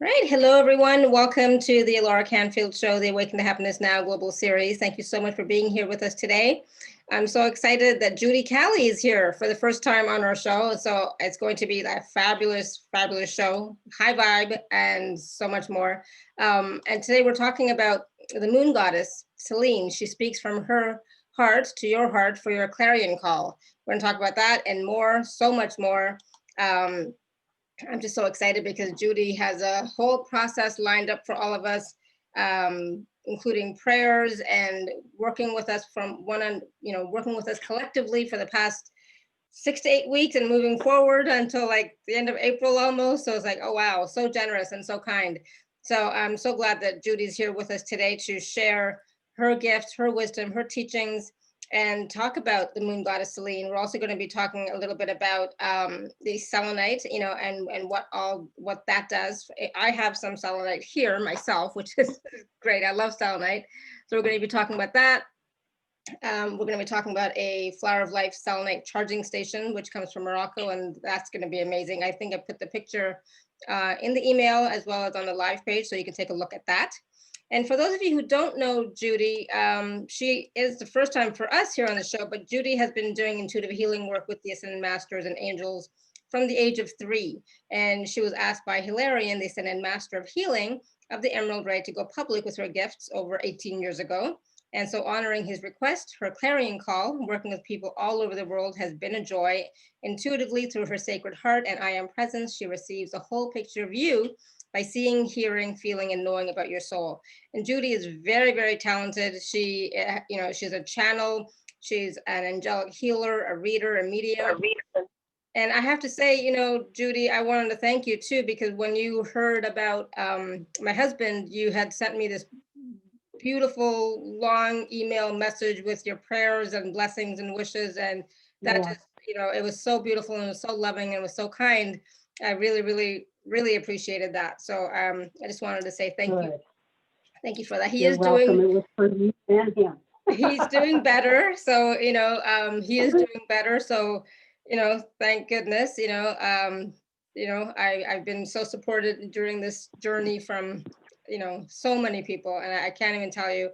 Right. Hello, everyone. Welcome to the Laura Canfield Show, the Awaken to Happiness Now Global Series. Thank you so much for being here with us today. I'm so excited that Judy Cali is here for the first time on our show. So it's going to be a fabulous, fabulous show, high vibe, and so much more. And today we're talking about the moon goddess, Selene. She speaks from her heart to your heart for your clarion call. We're going to talk about that and more, so much more. I'm just so excited because Judy has a whole process lined up for all of us, including prayers and working with us working with us collectively for the past 6 to 8 weeks and moving forward until like the end of April almost. So it's like, oh, wow, so generous and so kind. So I'm so glad that Judy's here with us today to share her gifts, her wisdom, her teachings, and talk about the moon goddess Selene. We're also going to be talking a little bit about the selenite, and what that does. I have some selenite here myself, which is great. I love selenite. So we're going to be talking about that. We're going to be talking about a Flower of Life selenite charging station, which comes from Morocco, and that's going to be amazing. I think I put the picture in the email as well as on the live page, so you can take a look at that. And for those of you who don't know Judy, she is the first time for us here on the show, but Judy has been doing intuitive healing work with the Ascended Masters and Angels from the age of 3. And she was asked by Hilarion, the Ascended Master of Healing of the Emerald Ray, to go public with her gifts over 18 years ago. And so honoring his request, her clarion call, working with people all over the world, has been a joy. Intuitively, through her sacred heart and I am presence, she receives a whole picture of you by seeing, hearing, feeling, and knowing about your soul. And Judy is very, very talented. She, she's a channel. She's an angelic healer, a reader, a medium. And I have to say, Judy, I wanted to thank you too, because when you heard about my husband, you had sent me this beautiful long email message with your prayers and blessings and wishes, and that just it was so beautiful and it was so loving and it was so kind. I really, really, really appreciated that. So I just wanted to say thank you for that. You're welcome. It was for me and him. He's doing better, so he is doing better, so thank goodness. I've been so supported during this journey from so many people, and I can't even tell you.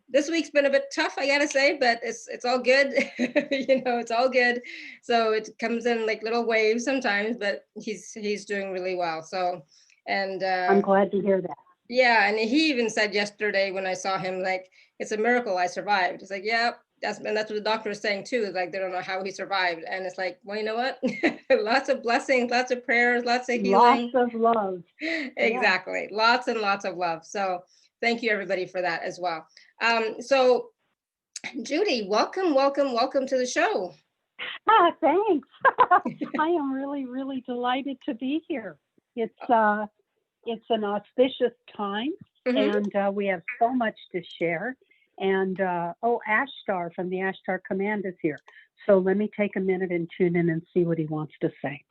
This week's been a bit tough, I gotta say, but it's all good. It's all good. So it comes in like little waves sometimes, but he's doing really well. So, and I'm glad to hear that. Yeah, and he even said yesterday when I saw him, like, it's a miracle I survived. It's like, yeah, that's what the doctor is saying too. Like, they don't know how he survived. And it's like, well, you know what? Lots of blessings, lots of prayers, lots of healing. Lots of love. Exactly. Yeah. Lots and lots of love. So thank you, everybody, for that as well. So Judy, welcome to the show. Thanks. I am really, really delighted to be here. It's an auspicious time, and we have so much to share. And Ashtar from the Ashtar Command is here. So let me take a minute and tune in and see what he wants to say.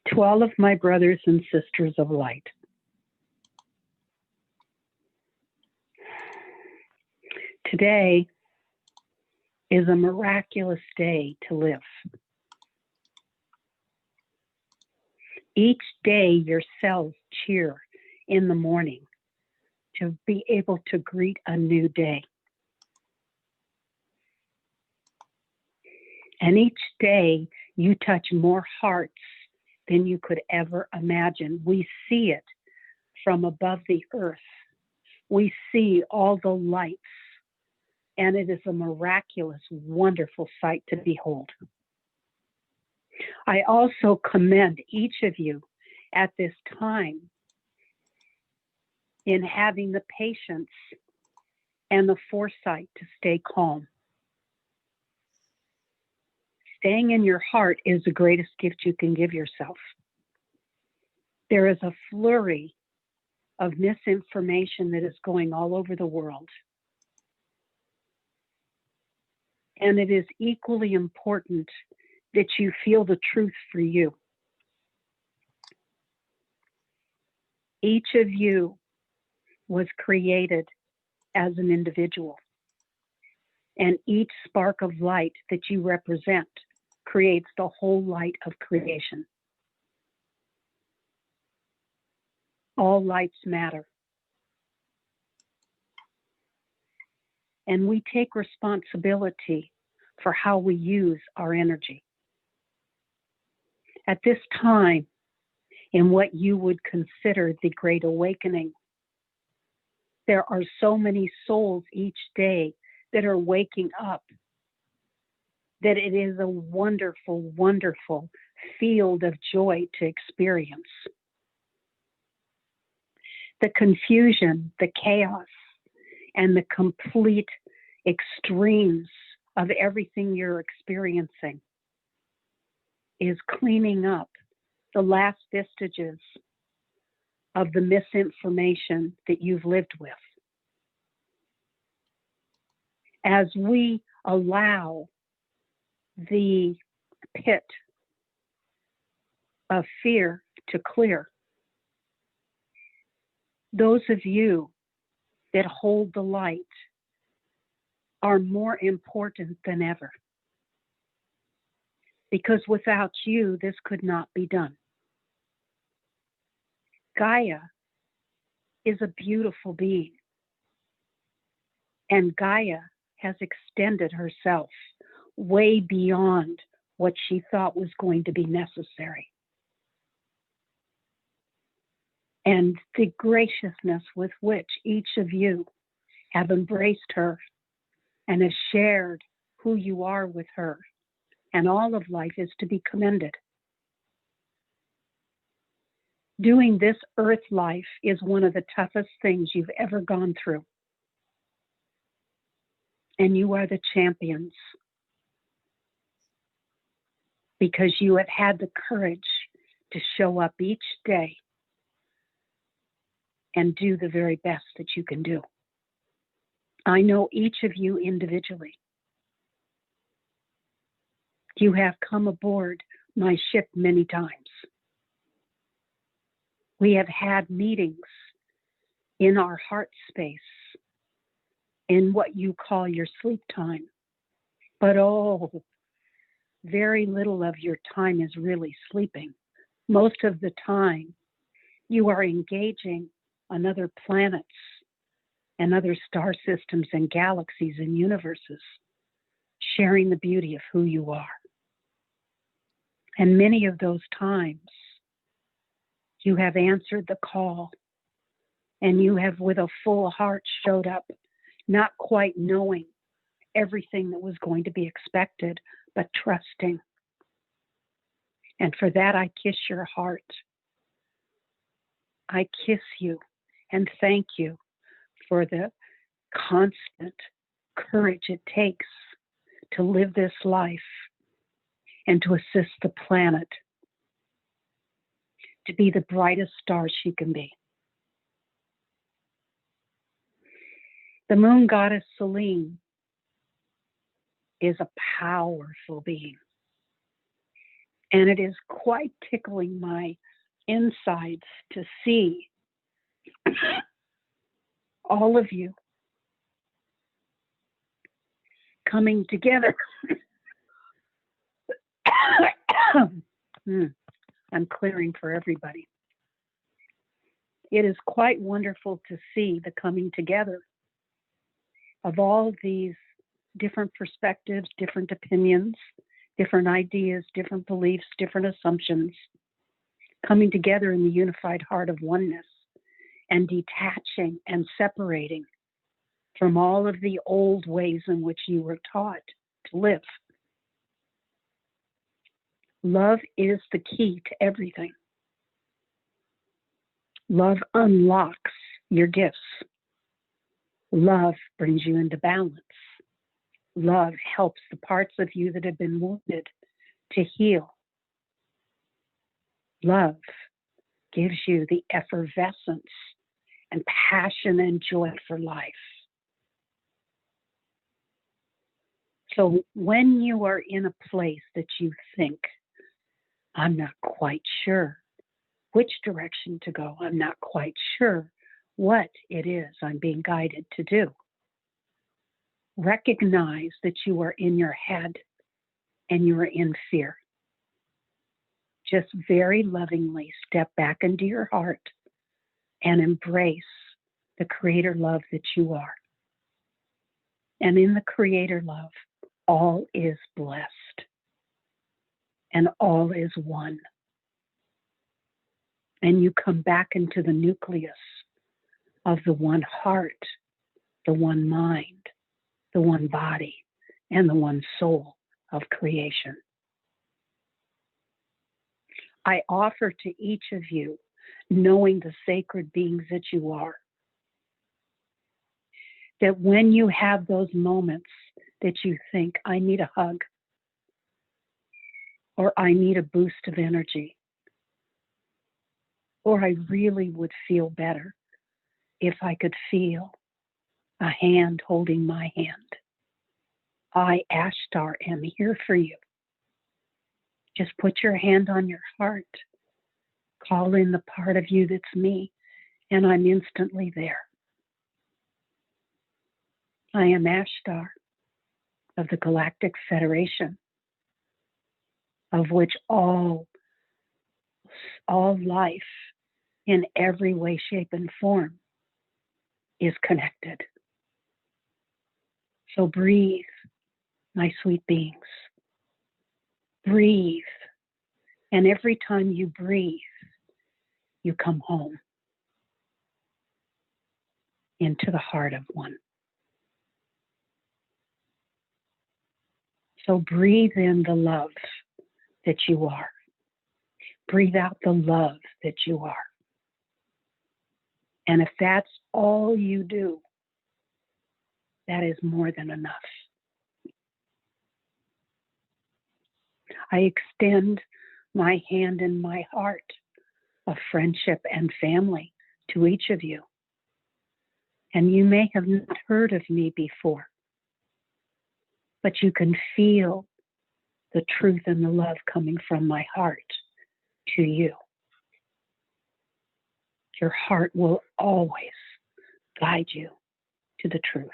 To all of my brothers and sisters of light, today is a miraculous day to live. Each day your cells cheer in the morning to be able to greet a new day. And each day you touch more hearts than you could ever imagine. We see it from above the earth. We see all the lights, and it is a miraculous, wonderful sight to behold. I also commend each of you at this time in having the patience and the foresight to stay calm. Staying in your heart is the greatest gift you can give yourself. There is a flurry of misinformation that is going all over the world. And it is equally important that you feel the truth for you. Each of you was created as an individual. And each spark of light that you represent creates the whole light of creation. All lights matter. And we take responsibility for how we use our energy. At this time, in what you would consider the Great Awakening, there are so many souls each day that are waking up that it is a wonderful, wonderful field of joy to experience. The confusion, the chaos, and the complete extremes of everything you're experiencing is cleaning up the last vestiges of the misinformation that you've lived with. As we allow the pit of fear to clear, those of you that hold the light are more important than ever. Because without you, this could not be done. Gaia is a beautiful being. And Gaia has extended herself way beyond what she thought was going to be necessary. And the graciousness with which each of you have embraced her and has shared who you are with her and all of life is to be commended. Doing this earth life is one of the toughest things you've ever gone through. And you are the champions because you have had the courage to show up each day and do the very best that you can do. I know each of you individually. You have come aboard my ship many times. We have had meetings in our heart space, in what you call your sleep time. But very little of your time is really sleeping. Most of the time, you are engaging on other planets and other star systems and galaxies and universes, sharing the beauty of who you are. And many of those times, you have answered the call and you have with a full heart showed up, not quite knowing everything that was going to be expected, but trusting. And for that, I kiss your heart. I kiss you and thank you for the constant courage it takes to live this life and to assist the planet to be the brightest star she can be. The moon goddess Selene is a powerful being. And it is quite tickling my insides to see all of you coming together. I'm clearing for everybody. It is quite wonderful to see the coming together of all these different perspectives, different opinions, different ideas, different beliefs, different assumptions, coming together in the unified heart of oneness and detaching and separating from all of the old ways in which you were taught to live. Love is the key to everything. Love unlocks your gifts. Love brings you into balance. Love helps the parts of you that have been wounded to heal. Love gives you the effervescence and passion and joy for life. So when you are in a place that you think, I'm not quite sure which direction to go, I'm not quite sure what it is I'm being guided to do, Recognize that you are in your head and you are in fear. Just very lovingly step back into your heart and embrace the creator love that you are. And in the creator love, all is blessed and all is one. And you come back into the nucleus of the one heart, the one mind, the one body, and the one soul of creation. I offer to each of you, knowing the sacred beings that you are, that when you have those moments that you think, I need a hug, or I need a boost of energy, or I really would feel better if I could feel a hand holding my hand. I, Ashtar, am here for you. Just put your hand on your heart. Call in the part of you that's me, and I'm instantly there. I am Ashtar of the Galactic Federation, of which all life in every way, shape, and form is connected. So breathe, my sweet beings. Breathe. And every time you breathe, you come home into the heart of one. So breathe in the love that you are. Breathe out the love that you are. And if that's all you do, that is more than enough. I extend my hand and my heart of friendship and family to each of you. And you may have not heard of me before, but you can feel the truth and the love coming from my heart to you. Your heart will always guide you to the truth.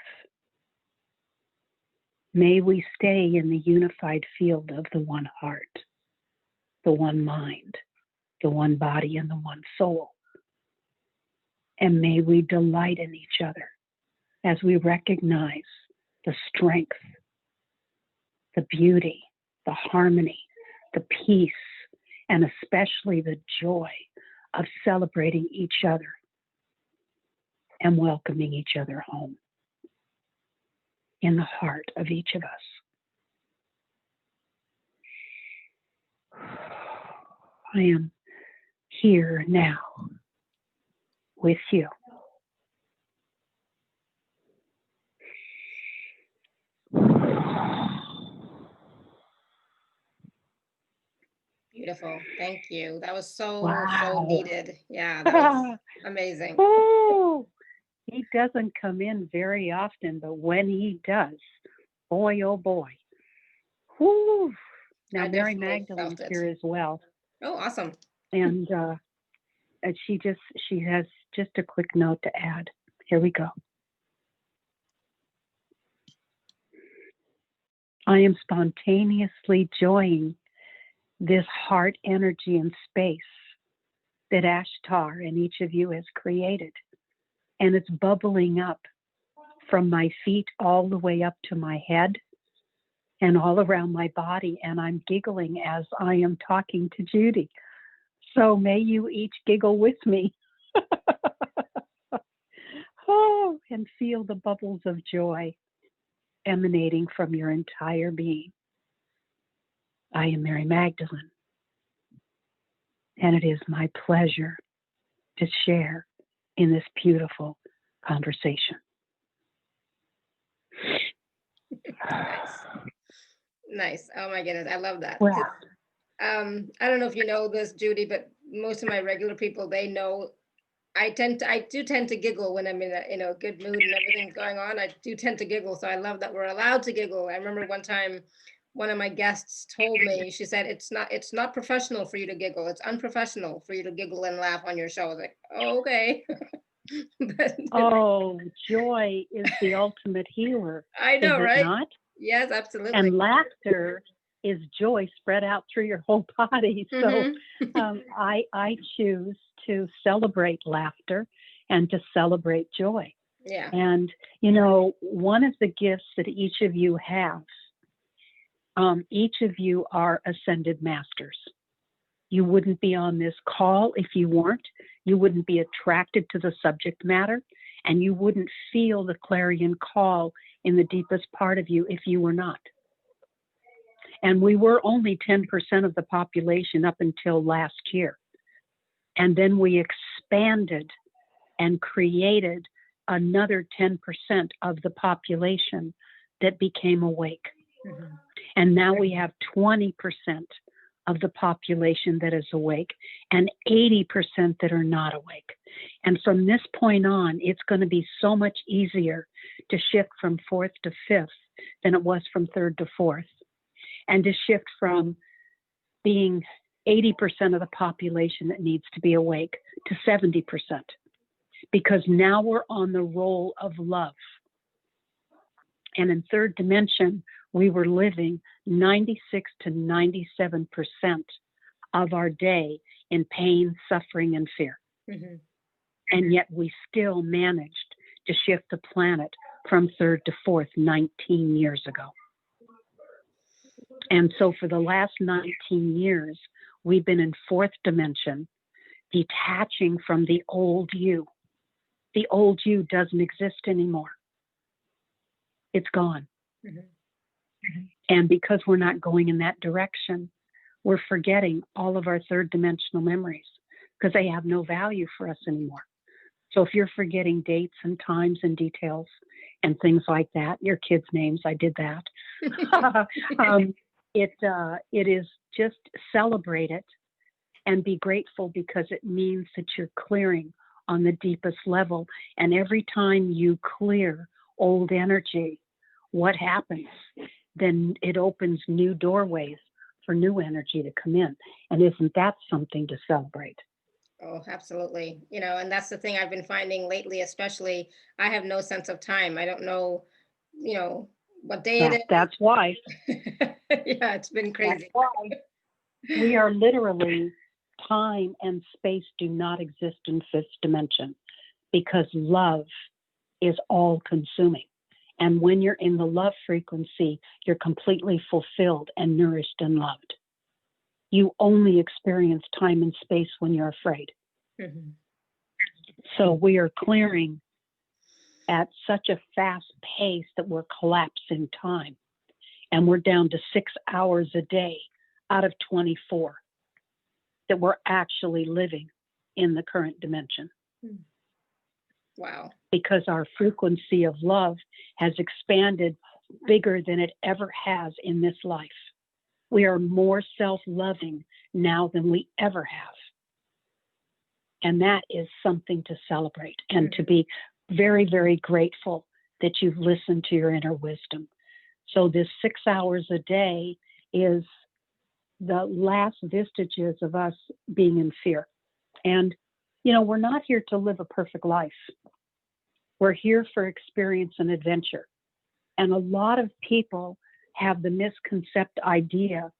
May we stay in the unified field of the one heart, the one mind, the one body, and the one soul. And may we delight in each other as we recognize the strength, the beauty, the harmony, the peace, and especially the joy of celebrating each other and welcoming each other home in the heart of each of us. I am here now with you. Beautiful. Thank you. That was so Wow. needed. Yeah, that was amazing. Oh, he doesn't come in very often, but when he does, boy, oh boy. Whew. Now, Mary Magdalene's here as well. Oh, awesome. And she has just a quick note to add. Here we go. I am spontaneously enjoying this heart energy and space that Ashtar and each of you has created. And it's bubbling up from my feet all the way up to my head and all around my body. And I'm giggling as I am talking to Judy. So may you each giggle with me. Oh, and feel the bubbles of joy emanating from your entire being. I am Mary Magdalene, and it is my pleasure to share in this beautiful conversation. Nice. Oh my goodness, I love that. Well, I don't know if you know this, Judy, but most of my regular people, they know I do tend to giggle when I'm in a good mood and everything's going on. I do tend to giggle, so I love that we're allowed to giggle. I remember one time one of my guests told me, she said, it's not professional for you to giggle. It's unprofessional for you to giggle and laugh on your show. I was like, oh, okay. But Oh, joy is the ultimate healer, I is know, it right? not? Yes, absolutely. And laughter is joy spread out through your whole body. So I choose to celebrate laughter and to celebrate joy. Yeah. And, one of the gifts that each of you have, each of you are ascended masters. You wouldn't be on this call if you weren't. You wouldn't be attracted to the subject matter, and you wouldn't feel the clarion call in the deepest part of you if you were not. And we were only 10% of the population up until last year. And then we expanded and created another 10% of the population that became awake. And now we have 20% of the population that is awake and 80% that are not awake. And from this point on, it's going to be so much easier to shift from fourth to fifth than it was from third to fourth, and to shift from being 80% of the population that needs to be awake to 70%, because now we're on the roll of love. And in third dimension, we were living 96 to 97% of our day in pain, suffering, and fear. And yet we still managed to shift the planet from third to fourth 19 years ago. And so for the last 19 years, we've been in fourth dimension, detaching from the old you. The old you doesn't exist anymore. It's gone. And because we're not going in that direction, we're forgetting all of our third dimensional memories because they have no value for us anymore. So if you're forgetting dates and times and details and things like that, your kids' names, I did that. It is just celebrate it and be grateful, because it means that you're clearing on the deepest level. And every time you clear old energy, what happens? Then it opens new doorways for new energy to come in. And isn't that something to celebrate? Oh, absolutely. And that's the thing I've been finding lately, especially. I have no sense of time. I don't know, what day it is. That's why. Yeah, it's been crazy. That's why. We are literally, time and space do not exist in fifth dimension, because love is all consuming. And when you're in the love frequency, you're completely fulfilled and nourished and loved. You only experience time and space when you're afraid. So we are clearing at such a fast pace that we're collapsing time. And we're down to 6 hours a day out of 24 that we're actually living in the current dimension. Wow. Because our frequency of love has expanded bigger than it ever has in this life. We are more self-loving now than we ever have. And that is something to celebrate and to be very, very grateful that you've listened to your inner wisdom. So this 6 hours a day is the last vestiges of us being in fear. And, we're not here to live a perfect life. We're here for experience and adventure. And a lot of people have the misconceived idea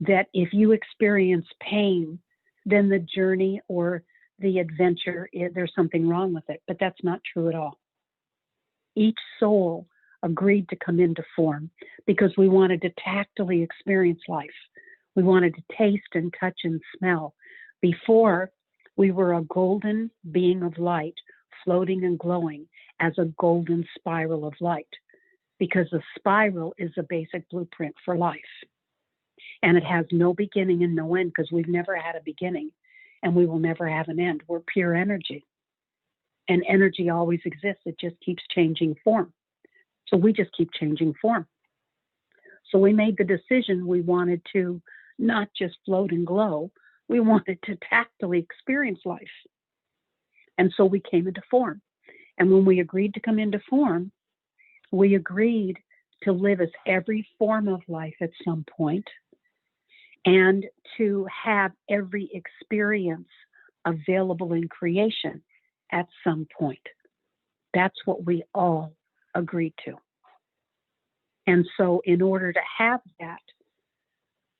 that if you experience pain, then the journey or the adventure, there's something wrong with it. But that's not true at all. Each soul agreed to come into form because we wanted to tactily experience life. We wanted to taste and touch and smell. Before, we were a golden being of light, floating and glowing as a golden spiral of light, because a spiral is a basic blueprint for life. And it has no beginning and no end, because we've never had a beginning and we will never have an end. We're pure energy. And energy always exists. It just keeps changing form. So we just keep changing form. So we made the decision we wanted to not just float and glow, we wanted to tactily experience life. And so we came into form. And when we agreed to come into form, we agreed to live as every form of life at some point, and to have every experience available in creation at some point. That's what we all agreed to. And so in order to have that,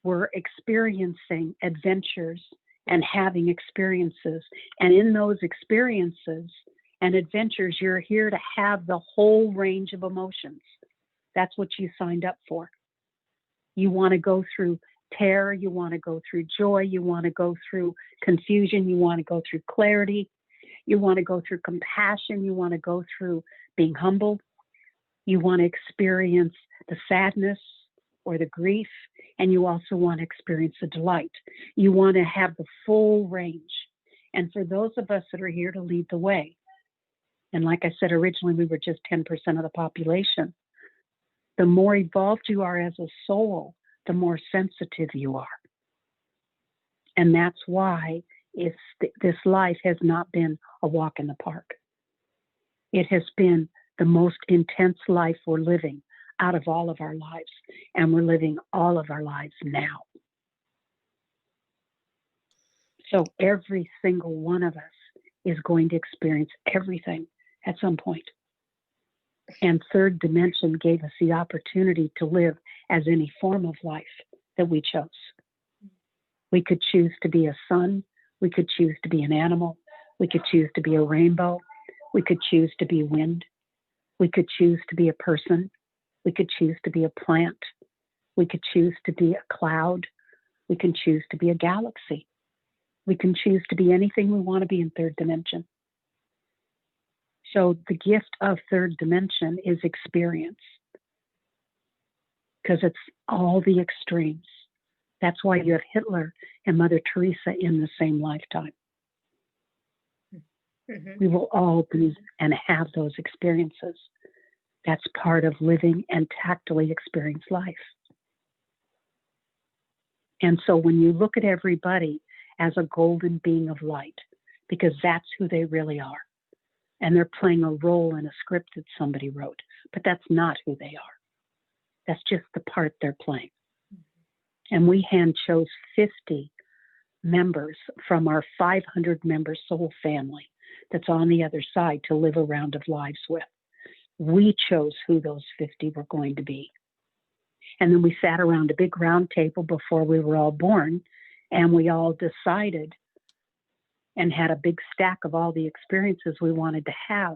we're experiencing adventures and having experiences. And in those experiences and adventures, you're here to have the whole range of emotions. That's what you signed up for. You want to go through terror, you want to go through joy, you want to go through confusion, you want to go through clarity, you want to go through compassion, you want to go through being humble, you want to experience the sadness or the grief, and you also want to experience the delight. You want to have the full range. And for those of us that are here to lead the way, and like I said, originally we were just 10% of the population, the more evolved you are as a soul, the more sensitive you are. And that's why this life has not been a walk in the park. It has been the most intense life we're living out of all of our lives, and we're living all of our lives now. So every single one of us is going to experience everything at some point. And third dimension gave us the opportunity to live as any form of life that we chose. We could choose to be a sun. We could choose to be an animal. We could choose to be a rainbow. We could choose to be wind. We could choose to be a person. We could choose to be a plant. We could choose to be a cloud. We can choose to be a galaxy. We can choose to be anything we want to be in third dimension. So the gift of third dimension is experience, because it's all the extremes. That's why you have Hitler and Mother Teresa in the same lifetime. Mm-hmm. We will all be and have those experiences. That's part of living and tactily experience life. And so when you look at everybody as a golden being of light, because that's who they really are, and they're playing a role in a script that somebody wrote, but that's not who they are. That's just the part they're playing. And we hand chose 50 members from our 500-member soul family that's on the other side to live a round of lives with. We chose who those 50 were going to be. And then we sat around a big round table before we were all born, and we all decided and had a big stack of all the experiences we wanted to have.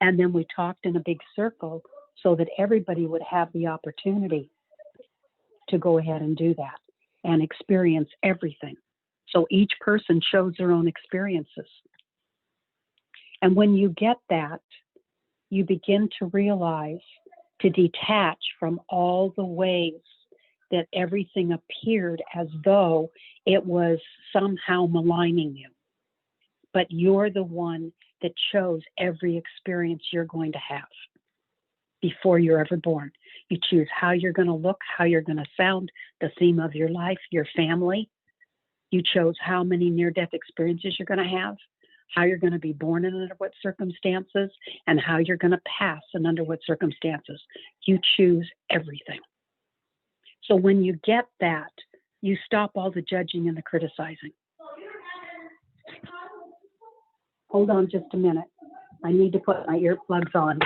And then we talked in a big circle so that everybody would have the opportunity to go ahead and do that and experience everything. So each person chose their own experiences. And when you get that, you begin to realize, to detach from all the ways that everything appeared as though it was somehow maligning you. But you're the one that chose every experience you're going to have before you're ever born. You choose how you're going to look, how you're going to sound, the theme of your life, your family. You chose how many near-death experiences you're going to have, how you're going to be born and under what circumstances, and how you're going to pass and under what circumstances. You choose everything. So when you get that, you stop all the judging and the criticizing. Hold on just a minute. I need to put my earplugs on.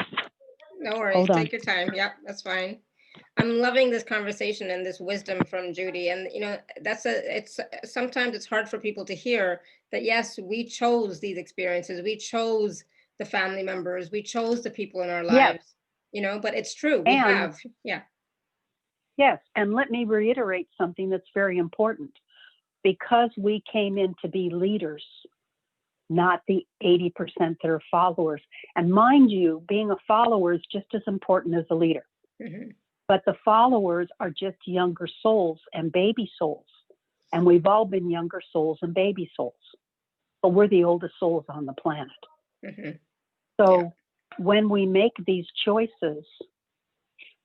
No worries. Take your time. Yep, that's fine. I'm loving this conversation and this wisdom from Judy. And, you know, sometimes it's hard for people to hear that, yes, we chose these experiences. We chose the family members. We chose the people in our lives, you know, but it's true. We have. Yeah. Yes. And let me reiterate something that's very important. Because we came in to be leaders, not the 80% that are followers. And mind you, being a follower is just as important as a leader. Mm-hmm. But the followers are just younger souls and baby souls. And we've all been younger souls and baby souls. But we're the oldest souls on the planet. Mm-hmm. So when we make these choices,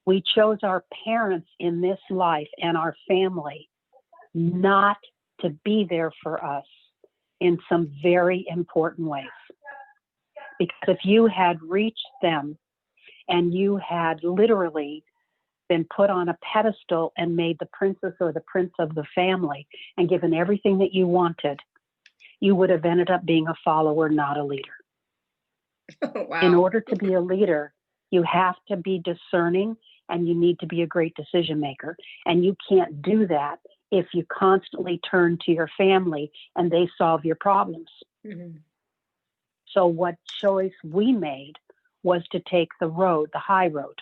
we chose our parents in this life and our family not to be there for us in some very important ways. Because if you had reached them and you had literally been put on a pedestal and made the princess or the prince of the family and given everything that you wanted, you would have ended up being a follower, not a leader. In Wow. order to be a leader, you have to be discerning and you need to be a great decision maker. And you can't do that if you constantly turn to your family and they solve your problems. Mhm. So what choice we made was to take the road, the high road.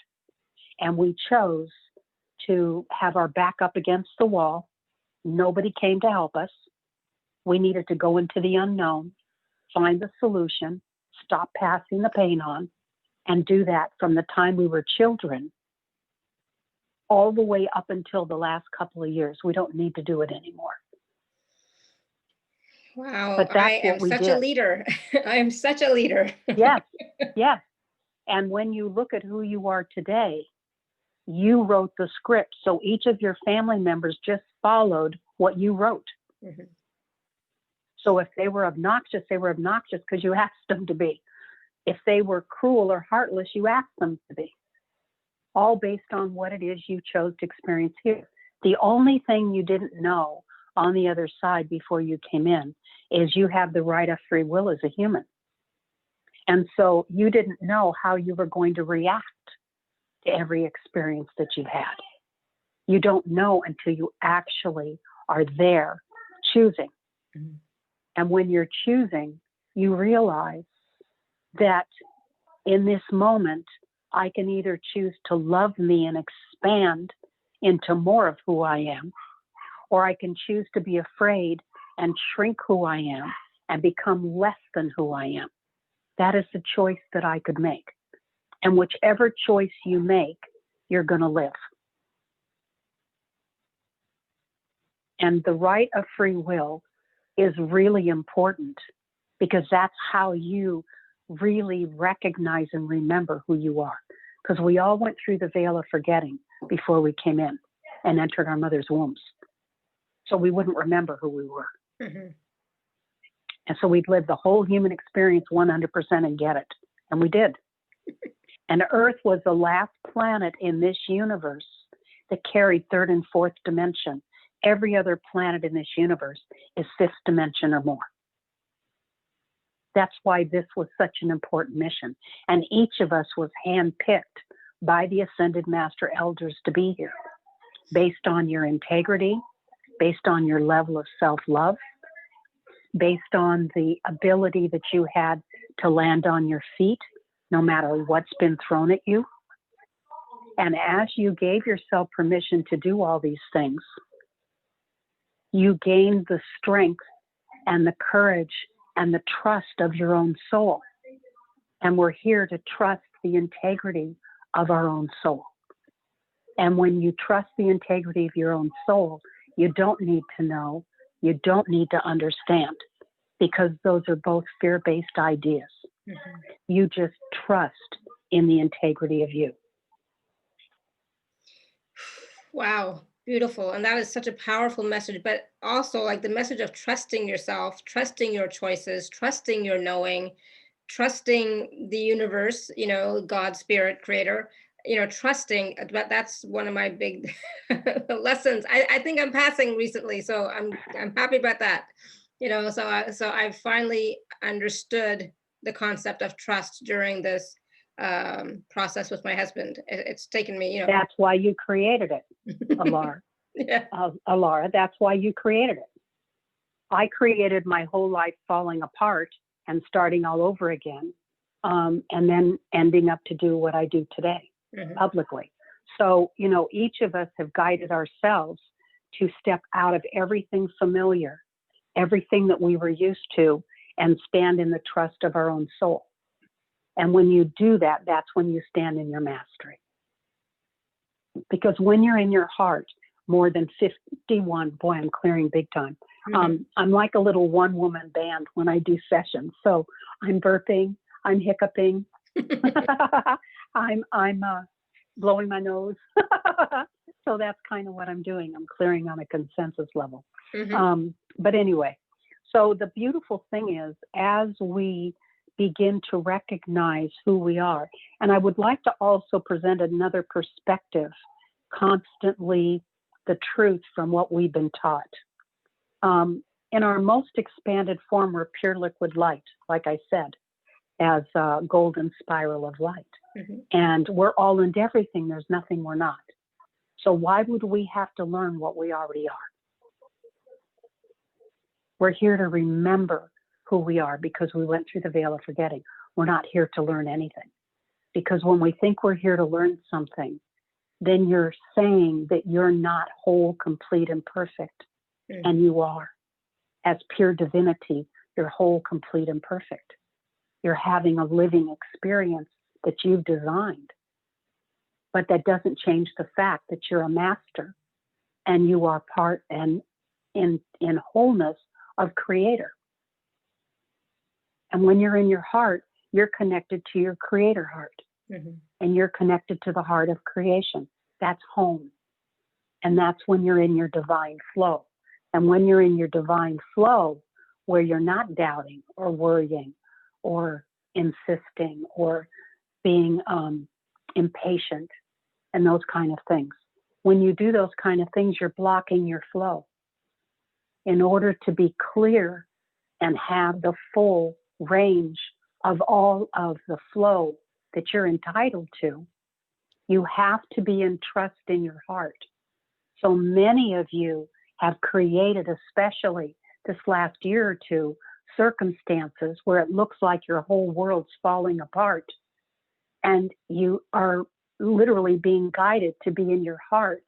And we chose to have our back up against the wall. Nobody came to help us. We needed to go into the unknown, find the solution, stop passing the pain on, and do that from the time we were children all the way up until the last couple of years. We don't need to do it anymore. Wow. But I that's am what we such a did. leader. I am such a leader. Yes, yes. And when you look at who you are today, you wrote the script. So each of your family members just followed what you wrote. Mhm. So if they were obnoxious because you asked them to be. If they were cruel or heartless, you asked them to be. All based on what it is you chose to experience here. The only thing you didn't know on the other side before you came in is you have the right of free will as a human. And so you didn't know how you were going to react to every experience that you've had. You don't know until you actually are there choosing. Mhm. And when you're choosing, you realize that in this moment, I can either choose to love me and expand into more of who I am, or I can choose to be afraid and shrink who I am and become less than who I am. That is the choice that I could make. And whichever choice you make, you're going to live. And the right of free will is really important because that's how you really recognize and remember who you are. Because we all went through the veil of forgetting before we came in and entered our mother's wombs. So we wouldn't remember who we were. Mhm. And so we'd live the whole human experience 100% and get it. And we did. And Earth was the last planet in this universe that carried third and fourth dimension. Every other planet in this universe is fifth dimension or more. That's why this was such an important mission. And each of us was handpicked by the Ascended Master Elders to be here based on your integrity, based on your level of self-love, based on the ability that you had to land on your feet, no matter what's been thrown at you. And as you gave yourself permission to do all these things, you gained the strength and the courage and the trust of your own soul. And we're here to trust the integrity of our own soul. And when you trust the integrity of your own soul, you don't need to know, you don't need to understand, because those are both fear-based ideas. Mhm. You just trust in the integrity of you. Wow, beautiful. And that is such a powerful message, but also like the message of trusting yourself, trusting your choices, trusting your knowing, trusting the universe, God, spirit, creator, trusting. But that's one of my big lessons. I think I'm passing recently, so I'm happy about that. So I finally understood the concept of trust during this process with my husband. It's taken me, That's why you created it, Alara. Yeah. Alara, that's why you created it. I created my whole life falling apart and starting all over again, and then ending up to do what I do today Mhm. publicly. So, each of us have guided ourselves to step out of everything familiar, everything that we were used to, and stand in the trust of our own soul. And when you do that, that's when you stand in your mastery. Because when you're in your heart, more than 51, boy, I'm clearing big time. Mhm. I'm like a little one-woman band when I do sessions. So I'm burping, I'm hiccuping, I'm blowing my nose. So that's kind of what I'm doing. I'm clearing on a consensus level. Mhm. But anyway, so the beautiful thing is, as we begin to recognize who we are, and I would like to also present another perspective, constantly the truth from what we've been taught. In our most expanded form, we're pure liquid light, like I said. as a golden spiral of light. And we're all into everything. There's nothing we're not. So why would we have to learn what we already are? We're here to remember who we are because we went through the veil of forgetting. We're not here to learn anything. Because when we think we're here to learn something, then you're saying that you're not whole, complete, and perfect. And you are. As pure divinity, you're whole, complete, and perfect. You're having a living experience that you've designed. But that doesn't change the fact that you're a master and you are part and in wholeness of Creator. And when you're in your heart, you're connected to your Creator heart. And you're connected to the heart of creation. That's home. And that's when you're in your divine flow. And when you're in your divine flow, where you're not doubting or worrying or insisting or being impatient and those kind of things. When you do those kind of things, you're blocking your flow. In order to be clear and have the full range of all of the flow that you're entitled to, you have to be in trust in your heart. So many of you have created, especially this last year or two, circumstances where it looks like your whole world's falling apart. And you are literally being guided to be in your heart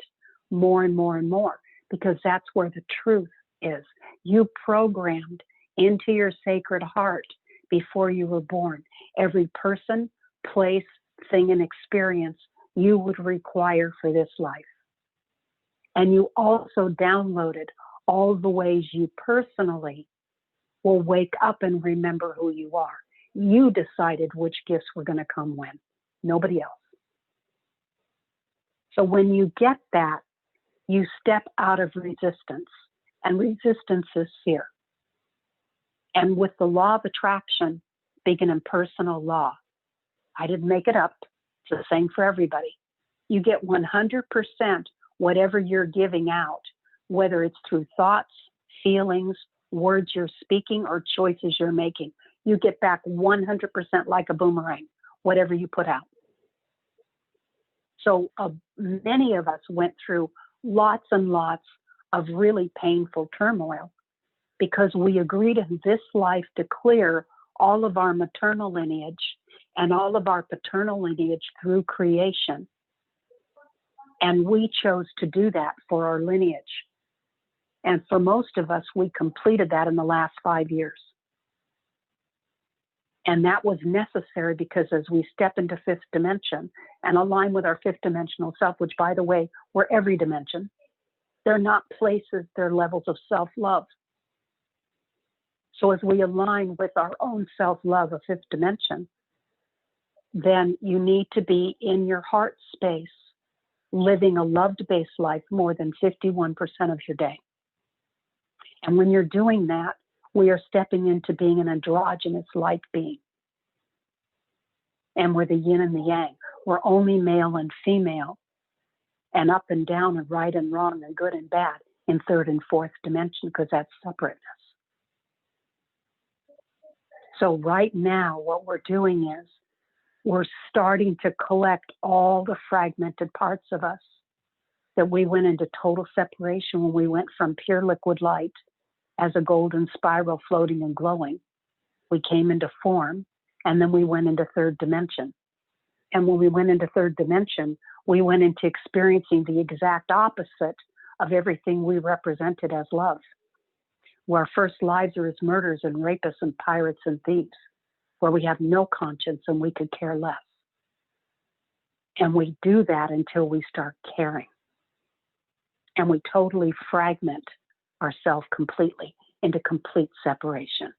more and more and more, because that's where the truth is. You programmed into your sacred heart before you were born every person, place, thing, and experience you would require for this life. And you also downloaded all the ways you personally will wake up and remember who you are. You decided which gifts were going to come when, nobody else. So when you get that, you step out of resistance, and resistance is fear. And with the law of attraction being an impersonal law, I didn't make it up, it's the same for everybody. You get 100% whatever you're giving out, whether it's through thoughts, feelings, words you're speaking, or choices you're making. You get back 100% like a boomerang, whatever you put out. So many of us went through lots and lots of really painful turmoil because we agreed in this life to clear all of our maternal lineage and all of our paternal lineage through creation. And we chose to do that for our lineage. And for most of us, we completed that in the last 5 years. And that was necessary because as we step into fifth dimension and align with our fifth dimensional self, which, by the way, we're every dimension, they're not places, they're levels of self-love. So as we align with our own self-love of fifth dimension, then you need to be in your heart space, living a loved-based life more than 51% of your day. And when you're doing that, we are stepping into being an androgynous light being. And we're the yin and the yang. We're only male and female, and up and down and right and wrong and good and bad in third and fourth dimension, because that's separateness. So right now, what we're doing is we're starting to collect all the fragmented parts of us that we went into total separation when we went from pure liquid light as a golden spiral floating and glowing. We came into form, and then we went into third dimension. And when we went into third dimension, we went into experiencing the exact opposite of everything we represented as love. Where our first lives are as murderers and rapists and pirates and thieves, where we have no conscience and we could care less. And we do that until we start caring. And we totally fragment ourselves completely into complete separation.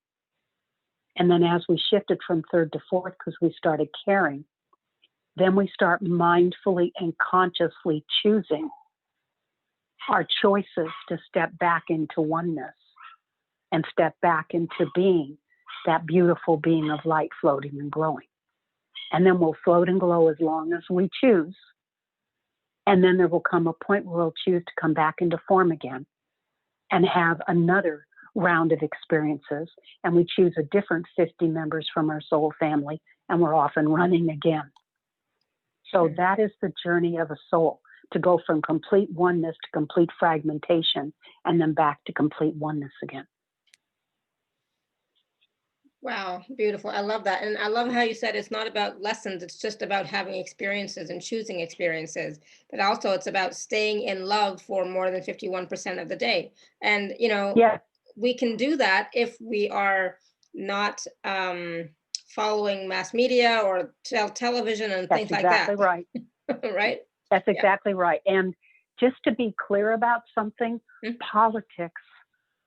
And then as we shifted from third to fourth, because we started caring, then we start mindfully and consciously choosing our choices to step back into oneness and step back into being that beautiful being of light floating and glowing. And then we'll float and glow as long as we choose. And then there will come a point where we'll choose to come back into form again and have another round of experiences, and we choose a different 50 members from our soul family, and we're off and running again. So that is the journey of a soul, to go from complete oneness to complete fragmentation, and then back to complete oneness again. Wow, beautiful. I love that. And I love how you said it's not about lessons, it's just about having experiences and choosing experiences. But also it's about staying in love for more than 51% of the day. And, you know, Yeah, we can do that if we are not following mass media or television and that's things like that. exactly right. Right? That's Yeah. exactly right. And just to be clear about something, Mhm. politics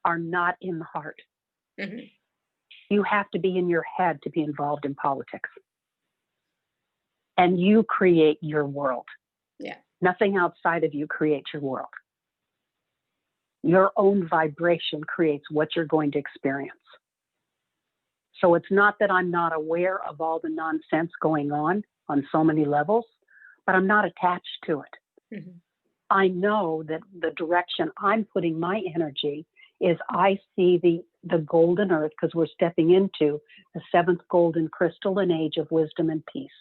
are not in the heart. Mhm. You have to be in your head to be involved in politics. And you create your world. Yeah. Nothing outside of you creates your world. Your own vibration creates what you're going to experience. So it's not that I'm not aware of all the nonsense going on so many levels, but I'm not attached to it. Mhm. I know that the direction I'm putting my energy is I see the golden earth, because we're stepping into the seventh golden crystal and age of wisdom and peace.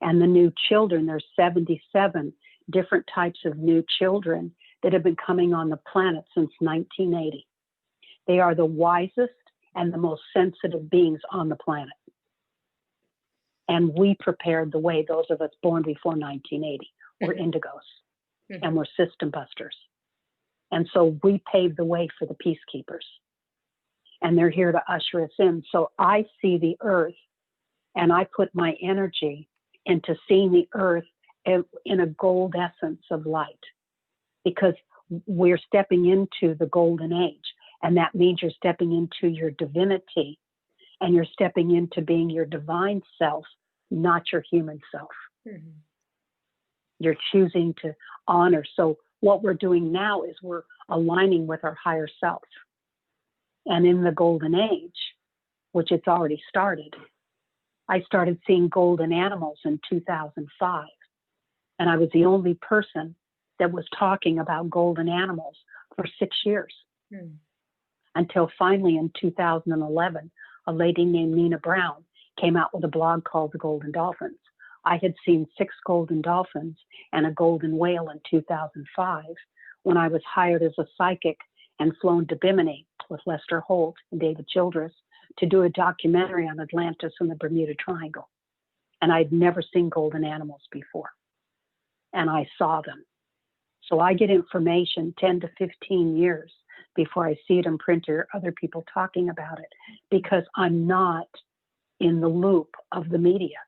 And the new children, there's 77 different types of new children that have been coming on the planet since 1980. They are the wisest and the most sensitive beings on the planet. And we prepared the way, those of us born before 1980. We're indigos, and we're system busters. And so we paved the way for the peacekeepers. And they're here to usher us in. So I see the earth, and I put my energy into seeing the earth in a gold essence of light, because we're stepping into the golden age. And that means you're stepping into your divinity, and you're stepping into being your divine self, not your human self. Mhm. You're choosing to honor. So what we're doing now is we're aligning with our higher self. And in the golden age, which it's already started, I started seeing golden animals in 2005. And I was the only person that was talking about golden animals for 6 years. Mhm. Until finally in 2011, a lady named Nina Brown came out with a blog called The Golden Dolphins. I had seen 6 golden dolphins and a golden whale in 2005 when I was hired as a psychic and flown to Bimini with Lester Holt and David Childress to do a documentary on Atlantis and the Bermuda Triangle. And I'd never seen golden animals before. And I saw them. So I get information 10 to 15 years before I see it in print or other people talking about it, because I'm not in the loop of the media.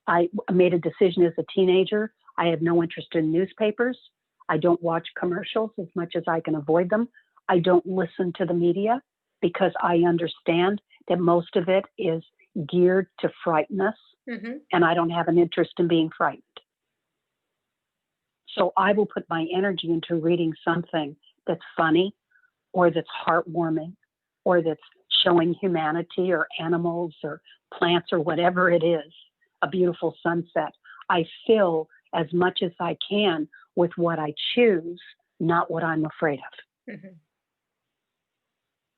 I made a decision as a teenager. I have no interest in newspapers. I don't watch commercials as much as I can avoid them. I don't listen to the media because I understand that most of it is geared to frighten us, and I don't have an interest in being frightened. So I will put my energy into reading something that's funny or that's heartwarming or that's showing humanity or animals or plants or whatever it is, a beautiful sunset. I fill as much as I can with what I choose, not what I'm afraid of.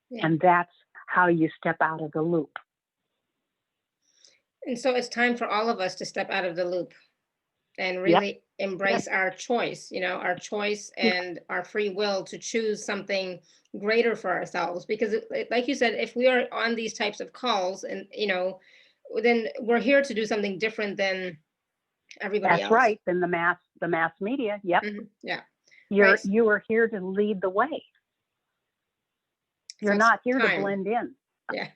Yeah. And that's how you step out of the loop. And so it's time for all of us to step out of the loop and really embrace our choice, you know, our choice and our free will to choose something greater for ourselves. Because like you said, if we are on these types of calls and, you know, then we're here to do something different than everybody else. That's right. Then the mass media. Yep. Yeah. You are here to lead the way. You're So not here to blend in. Yeah.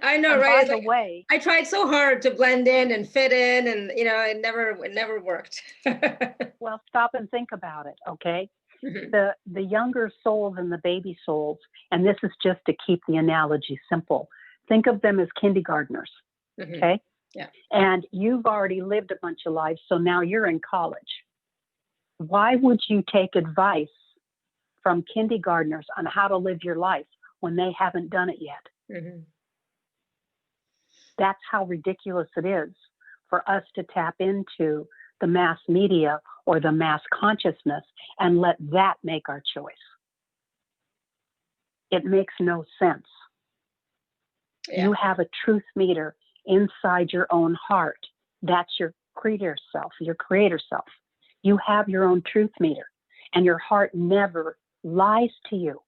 I know, and right? By the way, I tried so hard to blend in and fit in, and you know, it never worked. Well, stop and think about it, okay? The younger souls and the baby souls, and this is just to keep the analogy simple. Think of them as kindergartners, okay? Yeah. And you've already lived a bunch of lives, so now you're in college. Why would you take advice from kindergartners on how to live your life when they haven't done it yet? That's how ridiculous it is for us to tap into the mass media or the mass consciousness and let that make our choice. It makes no sense. Yeah. You have a truth meter inside your own heart. That's your creator self, your creator self. You have your own truth meter, and your heart never lies to you.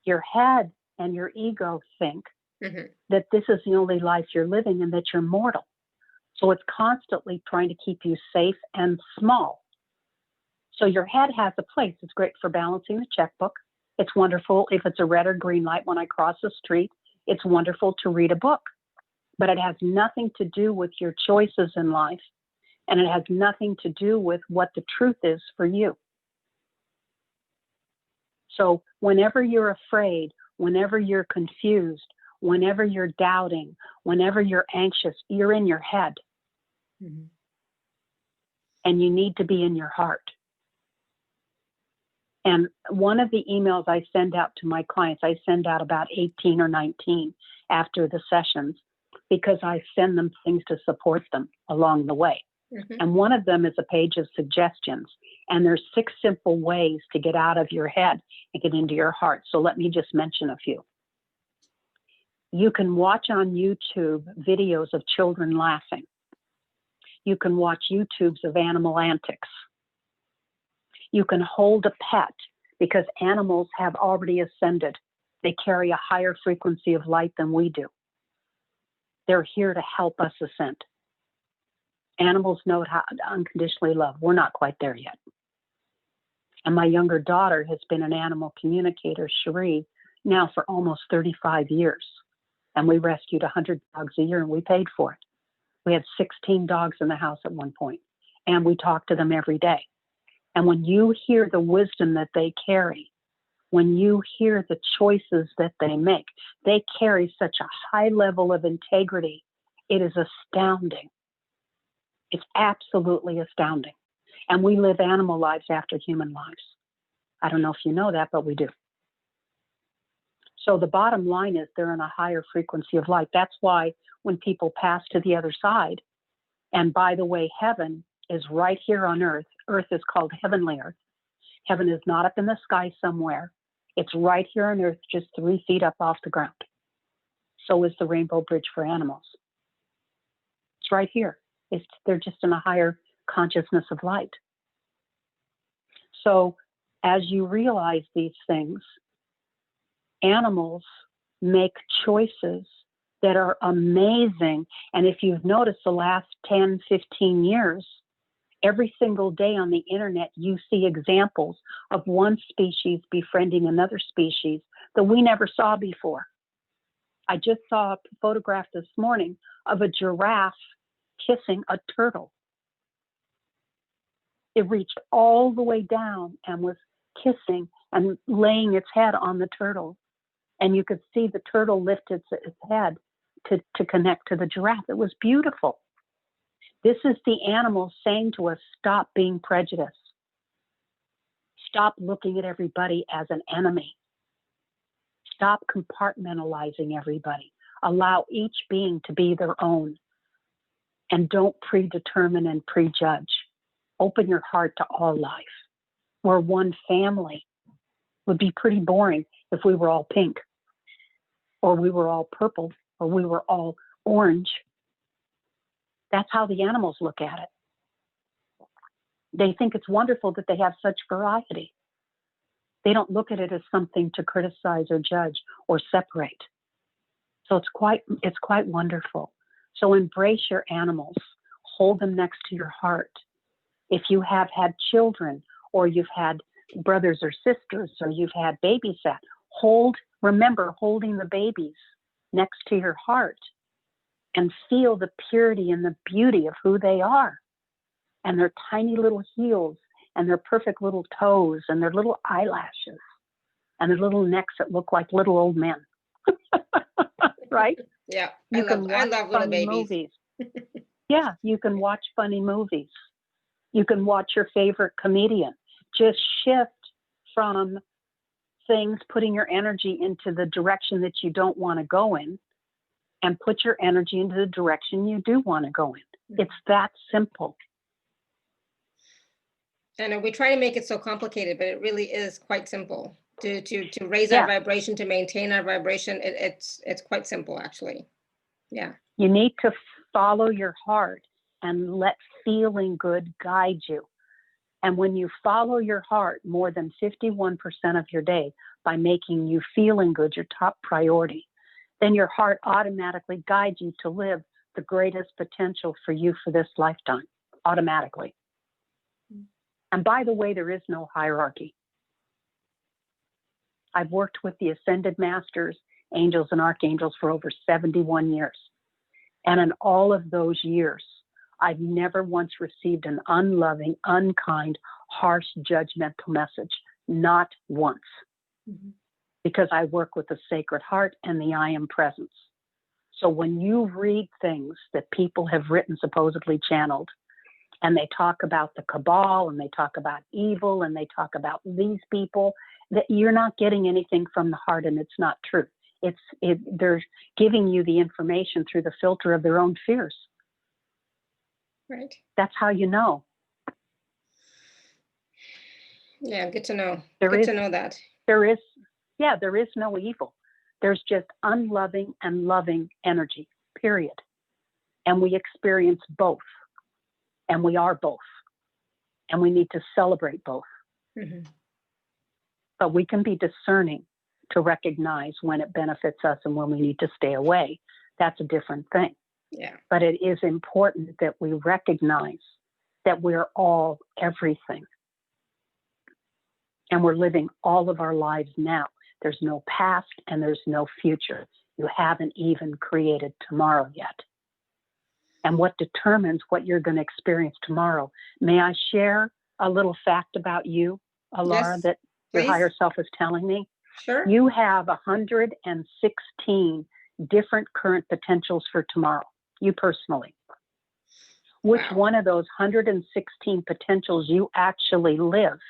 Your head and your ego think that this is the only life you're living and that you're mortal. So it's constantly trying to keep you safe and small. So your head has a place. It's great for balancing the checkbook. It's wonderful if it's a red or green light when I cross the street. It's wonderful to read a book. But it has nothing to do with your choices in life. And it has nothing to do with what the truth is for you. So whenever you're afraid, whenever you're confused, whenever you're doubting, whenever you're anxious, you're in your head. And you need to be in your heart. And one of the emails I send out to my clients, I send out about 18 or 19 after the sessions, because I send them things to support them along the way. And one of them is a page of suggestions. And there's 6 simple ways to get out of your head and get into your heart. So let me just mention a few. You can watch on YouTube videos of children laughing. You can watch YouTubes of animal antics. You can hold a pet, because animals have already ascended. They carry a higher frequency of light than we do. They're here to help us ascend. Animals know how to unconditionally love. We're not quite there yet. And my younger daughter has been an animal communicator, Cherie, now for almost 35 years. And we rescued 100 dogs a year, and we paid for it. We had 16 dogs in the house at one point, and we talked to them every day. And when you hear the wisdom that they carry, when you hear the choices that they carry such a high level of integrity. It is astounding. It's absolutely astounding. And we live animal lives after human lives. I don't know if you know that, but we do. So the bottom line is they're in a higher frequency of light. That's why when people pass to the other side, and by the way, heaven is right here on earth. Earth is called heavenly earth. Heaven is not up in the sky somewhere. It's right here on earth, just 3 feet up off the ground. So is the Rainbow Bridge for animals. It's right here. They're just in a higher consciousness of light. So as you realize these things, animals make choices that are amazing. And if you've noticed the last 10, 15 years, every single day on the internet, you see examples of one species befriending another species that we never saw before. I just saw a photograph this morning of a giraffe kissing a turtle. It reached all the way down and was kissing and laying its head on the turtle. And you could see the turtle lift its head to connect to the giraffe. It was beautiful. This is the animal saying to us, stop being prejudiced. Stop looking at everybody as an enemy. Stop compartmentalizing everybody. Allow each being to be their own. And don't predetermine and prejudge. Open your heart to all life. We're one family. It would be pretty boring if we were all pink, or we were all purple, or we were all orange. That's how the animals look at it. They think it's wonderful that they have such variety. They don't look at it as something to criticize or judge or separate. So it's quite wonderful. So embrace your animals. Hold them next to your heart. If you have had children, or you've had brothers or sisters, or you've had babysat, remember holding the babies next to your heart and feel the purity and the beauty of who they are, and their tiny little heels and their perfect little toes and their little eyelashes and their little necks that look like little old men. Right? Yeah, I love little babies. Movies. Yeah, you can watch funny movies. You can watch your favorite comedian. Just shift from things, putting your energy into the direction that you don't want to go in, and put your energy into the direction you do want to go in. It's that simple. I know we try to make it so complicated, but it really is quite simple. to raise our Yeah. vibration, to maintain our vibration. It's quite simple, actually. Yeah. You need to follow your heart and let feeling good guide you. And when you follow your heart more than 51% of your day by making you feeling good your top priority, then your heart automatically guides you to live the greatest potential for you for this lifetime, automatically. And by the way, there is no hierarchy. I've worked with the Ascended Masters, angels and archangels for over 71 years. And in all of those years, I've never once received an unloving, unkind, harsh, judgmental message. Not once. Mm-hmm. Because I work with the Sacred Heart and the I Am Presence. So when you read things that people have written, supposedly channeled, and they talk about the cabal, and they talk about evil, and they talk about these people, that you're not getting anything from the heart, and it's not true. They're giving you the information through the filter of their own fears. Right. That's how you know. Yeah, good to know. Good to know that. There is no evil. There's just unloving and loving energy, period. And we experience both. And we are both. And we need to celebrate both. Mm-hmm. But we can be discerning to recognize when it benefits us and when we need to stay away. That's a different thing. Yeah. But it is important that we recognize that we're all everything. And we're living all of our lives now. There's no past and there's no future. You haven't even created tomorrow yet. And what determines what you're going to experience tomorrow? May I share a little fact about you, Alara, that your higher self is telling me? Sure. You have 116 different current potentials for tomorrow, you personally. Which one of those 116 potentials you actually live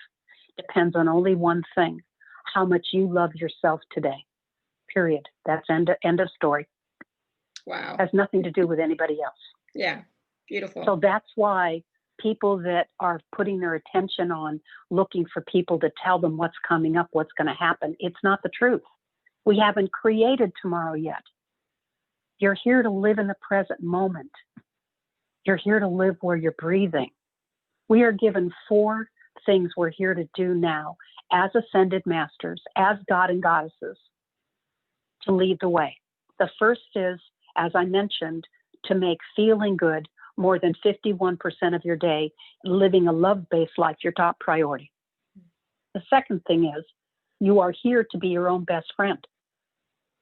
depends on only one thing: how much you love yourself today. Period. That's end of story. Wow. Has nothing to do with anybody else. Yeah. Beautiful. So that's why people that are putting their attention on looking for people to tell them what's coming up, what's going to happen, it's not the truth. We haven't created tomorrow yet. You're here to live in the present moment. You're here to live where you're breathing. We are given 4 things we're here to do now as ascended masters, as God and goddesses, to lead the way. The first is, as I mentioned, to make feeling good more than 51% of your day, living a love-based life your top priority. The second thing is, you are here to be your own best friend,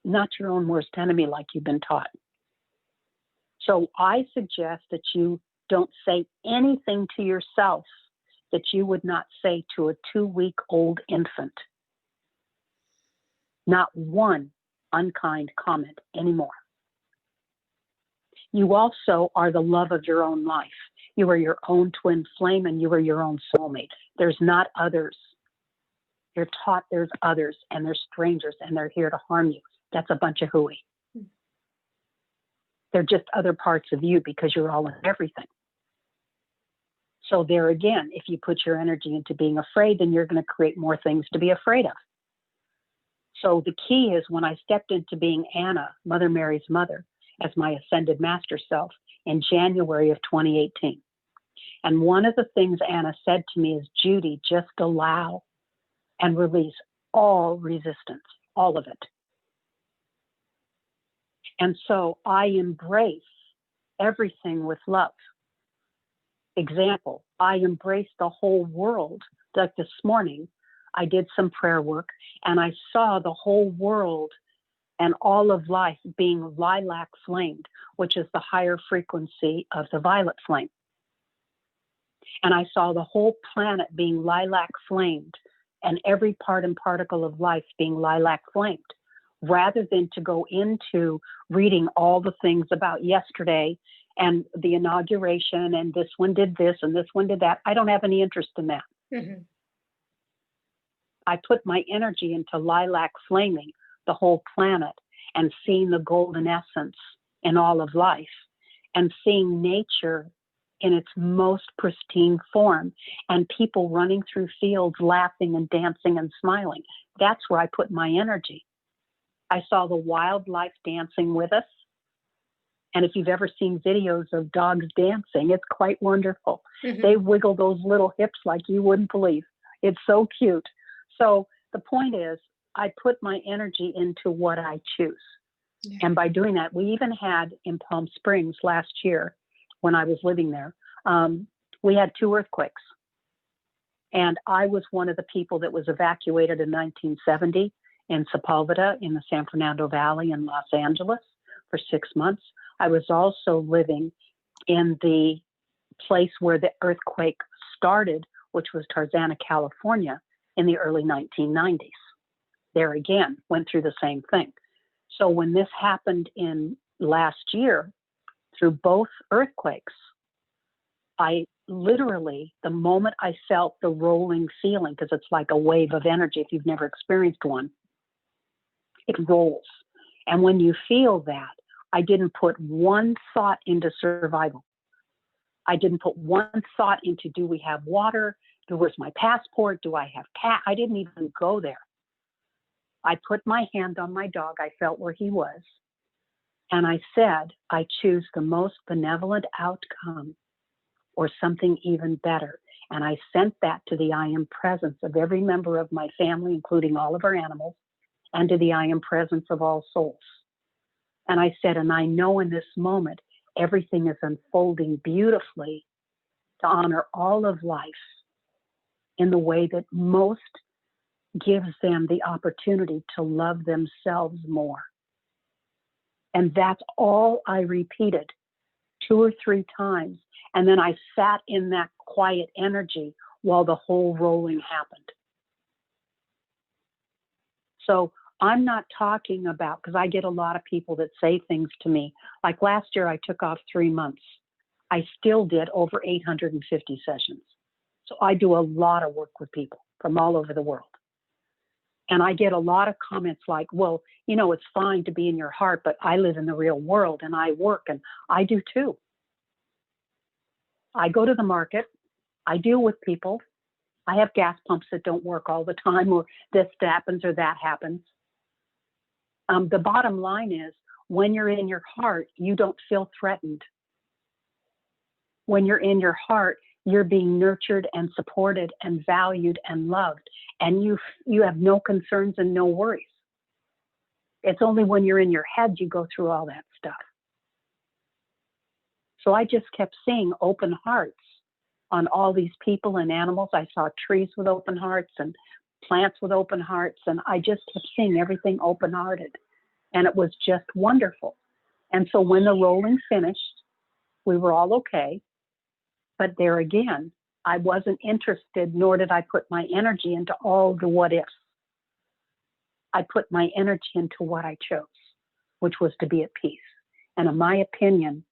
not your own worst enemy like you've been taught. So I suggest that you don't say anything to yourself that you would not say to a 2-week-old infant. Not one unkind comment anymore. You also are the love of your own life. You are your own twin flame and you are your own soulmate. There's not others. You're taught there's others and they're strangers and they're here to harm you. That's a bunch of hooey. They're just other parts of you because you're all in everything. So there again, if you put your energy into being afraid, then you're going to create more things to be afraid of. So the key is, when I stepped into being Anna, Mother Mary's mother, as my ascended master self in January of 2018. And one of the things Anna said to me is, Judy, just allow and release all resistance, all of it. And so I embrace everything with love. Example, I embrace the whole world. Like this morning, I did some prayer work and I saw the whole world and all of life being lilac flamed, which is the higher frequency of the violet flame. And I saw the whole planet being lilac flamed and every part and particle of life being lilac flamed. Rather than to go into reading all the things about yesterday and the inauguration and this one did this and this one did that, I don't have any interest in that. Mm-hmm. I put my energy into lilac flaming the whole planet and seeing the golden essence in all of life and seeing nature in its most pristine form, and people running through fields laughing and dancing and smiling. That's where I put my energy. I saw the wildlife dancing with us. And if you've ever seen videos of dogs dancing, it's quite wonderful. They wiggle those little hips like you wouldn't believe. It's so cute. So the point is, I put my energy into what I choose. Yeah. And by doing that, we even had in Palm Springs last year, when I was living there, we had 2 earthquakes. And I was one of the people that was evacuated in 1970 in Sepulveda in the San Fernando Valley in Los Angeles for 6 months. I was also living in the place where the earthquake started, which was Tarzana, California, in the early 1990s. There again, went through the same thing. So when this happened in last year, through both earthquakes, I literally, the moment I felt the rolling feeling, because it's like a wave of energy if you've never experienced one, it rolls. And when you feel that, I didn't put one thought into survival. I didn't put one thought into, do we have water? Where's my passport? Do I have cat? I didn't even go there. I put my hand on my dog. I felt where he was. And I said, I choose the most benevolent outcome or something even better. And I sent that to the I am presence of every member of my family, including all of our animals, and to the I am presence of all souls. And I said, and I know in this moment, everything is unfolding beautifully to honor all of life in the way that most gives them the opportunity to love themselves more. And that's all I repeated 2 or 3 times. And then I sat in that quiet energy while the whole rolling happened. So I'm not talking about, because I get a lot of people that say things to me. Like last year, I took off 3 months. I still did over 850 sessions. So I do a lot of work with people from all over the world. And I get a lot of comments like, well, you know, it's fine to be in your heart, but I live in the real world and I work, and I do too. I go to the market. I deal with people. I have gas pumps that don't work all the time, or this happens or that happens. The bottom line is, when you're in your heart, you don't feel threatened. When you're in your heart, you're being nurtured and supported and valued and loved, and you have no concerns and no worries. It's only when you're in your head you go through all that stuff. So I just kept seeing open hearts on all these people and animals. I saw trees with open hearts and plants with open hearts, and I just kept seeing everything open-hearted, and it was just wonderful. And so when the rolling finished, we were all okay. But there again, I wasn't interested, nor did I put my energy into all the what ifs. I put my energy into what I chose, which was to be at peace. And in my opinion,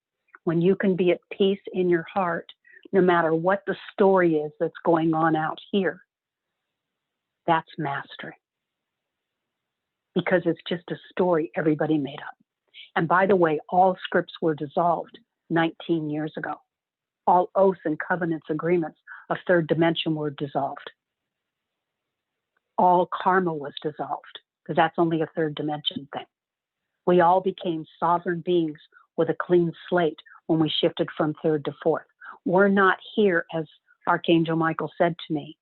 when you can be at peace in your heart, no matter what the story is that's going on out here, that's mastery. Because it's just a story everybody made up. And by the way, all scripts were dissolved 19 years ago. All oaths and covenants, agreements of third dimension were dissolved. All karma was dissolved, because that's only a third dimension thing. We all became sovereign beings with a clean slate when we shifted from third to fourth. We're not here, as Archangel Michael said to me.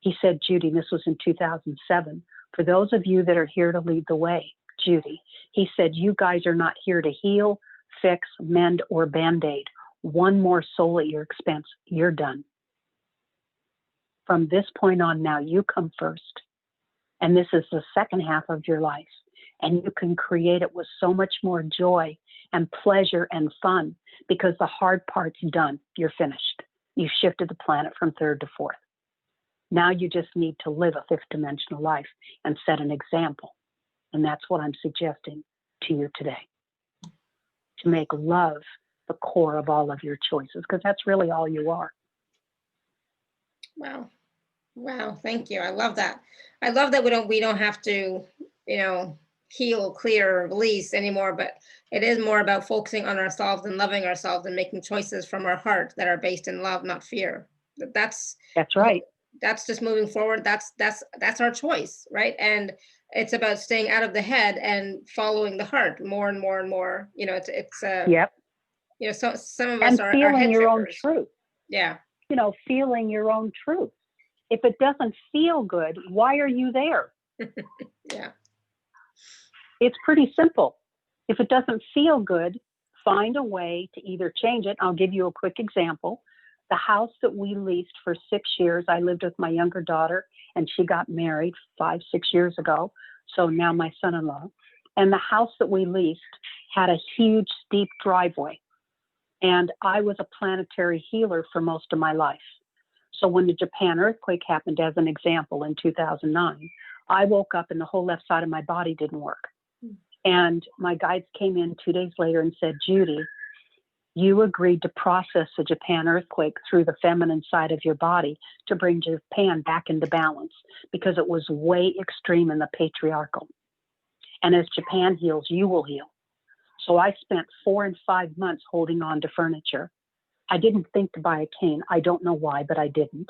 He said, Judy, this was in 2007, for those of you that are here to lead the way, Judy, he said, you guys are not here to heal, fix, mend, or band-aid. One more soul at your expense, you're done. From this point on now, you come first. And this is the second half of your life. And you can create it with so much more joy and pleasure and fun, because the hard part's done. You're finished. You shifted the planet from third to fourth. Now you just need to live a fifth dimensional life and set an example. And that's what I'm suggesting to you today. To make love the core of all of your choices, because that's really all you are. Wow. Wow. Thank you. I love that. I love that we don't have to, you know, heal, clear, release anymore, but it is more about focusing on ourselves and loving ourselves and making choices from our heart that are based in love, not fear. That's right. That's just moving forward. That's our choice, right? And it's about staying out of the head and following the heart more and more and more. Yep. So some of us And are feeling head your own trippers. truth. Yeah. Feeling your own truth. If it doesn't feel good, why are you there? Yeah. It's pretty simple. If it doesn't feel good, find a way to either change it. I'll give you a quick example. The house that we leased for 6 years, I lived with my younger daughter, and she got married 5-6 years ago. So now my son-in-law. And the house that we leased had a huge, steep driveway. And I was a planetary healer for most of my life. So when the Japan earthquake happened, as an example, in 2009, I woke up and the whole left side of my body didn't work. And my guides came in 2 days later and said, Judy, you agreed to process the Japan earthquake through the feminine side of your body to bring Japan back into balance because it was way extreme in the patriarchal. And as Japan heals, you will heal. So I spent 4 and 5 months holding on to furniture. I didn't think to buy a cane. I don't know why, but I didn't.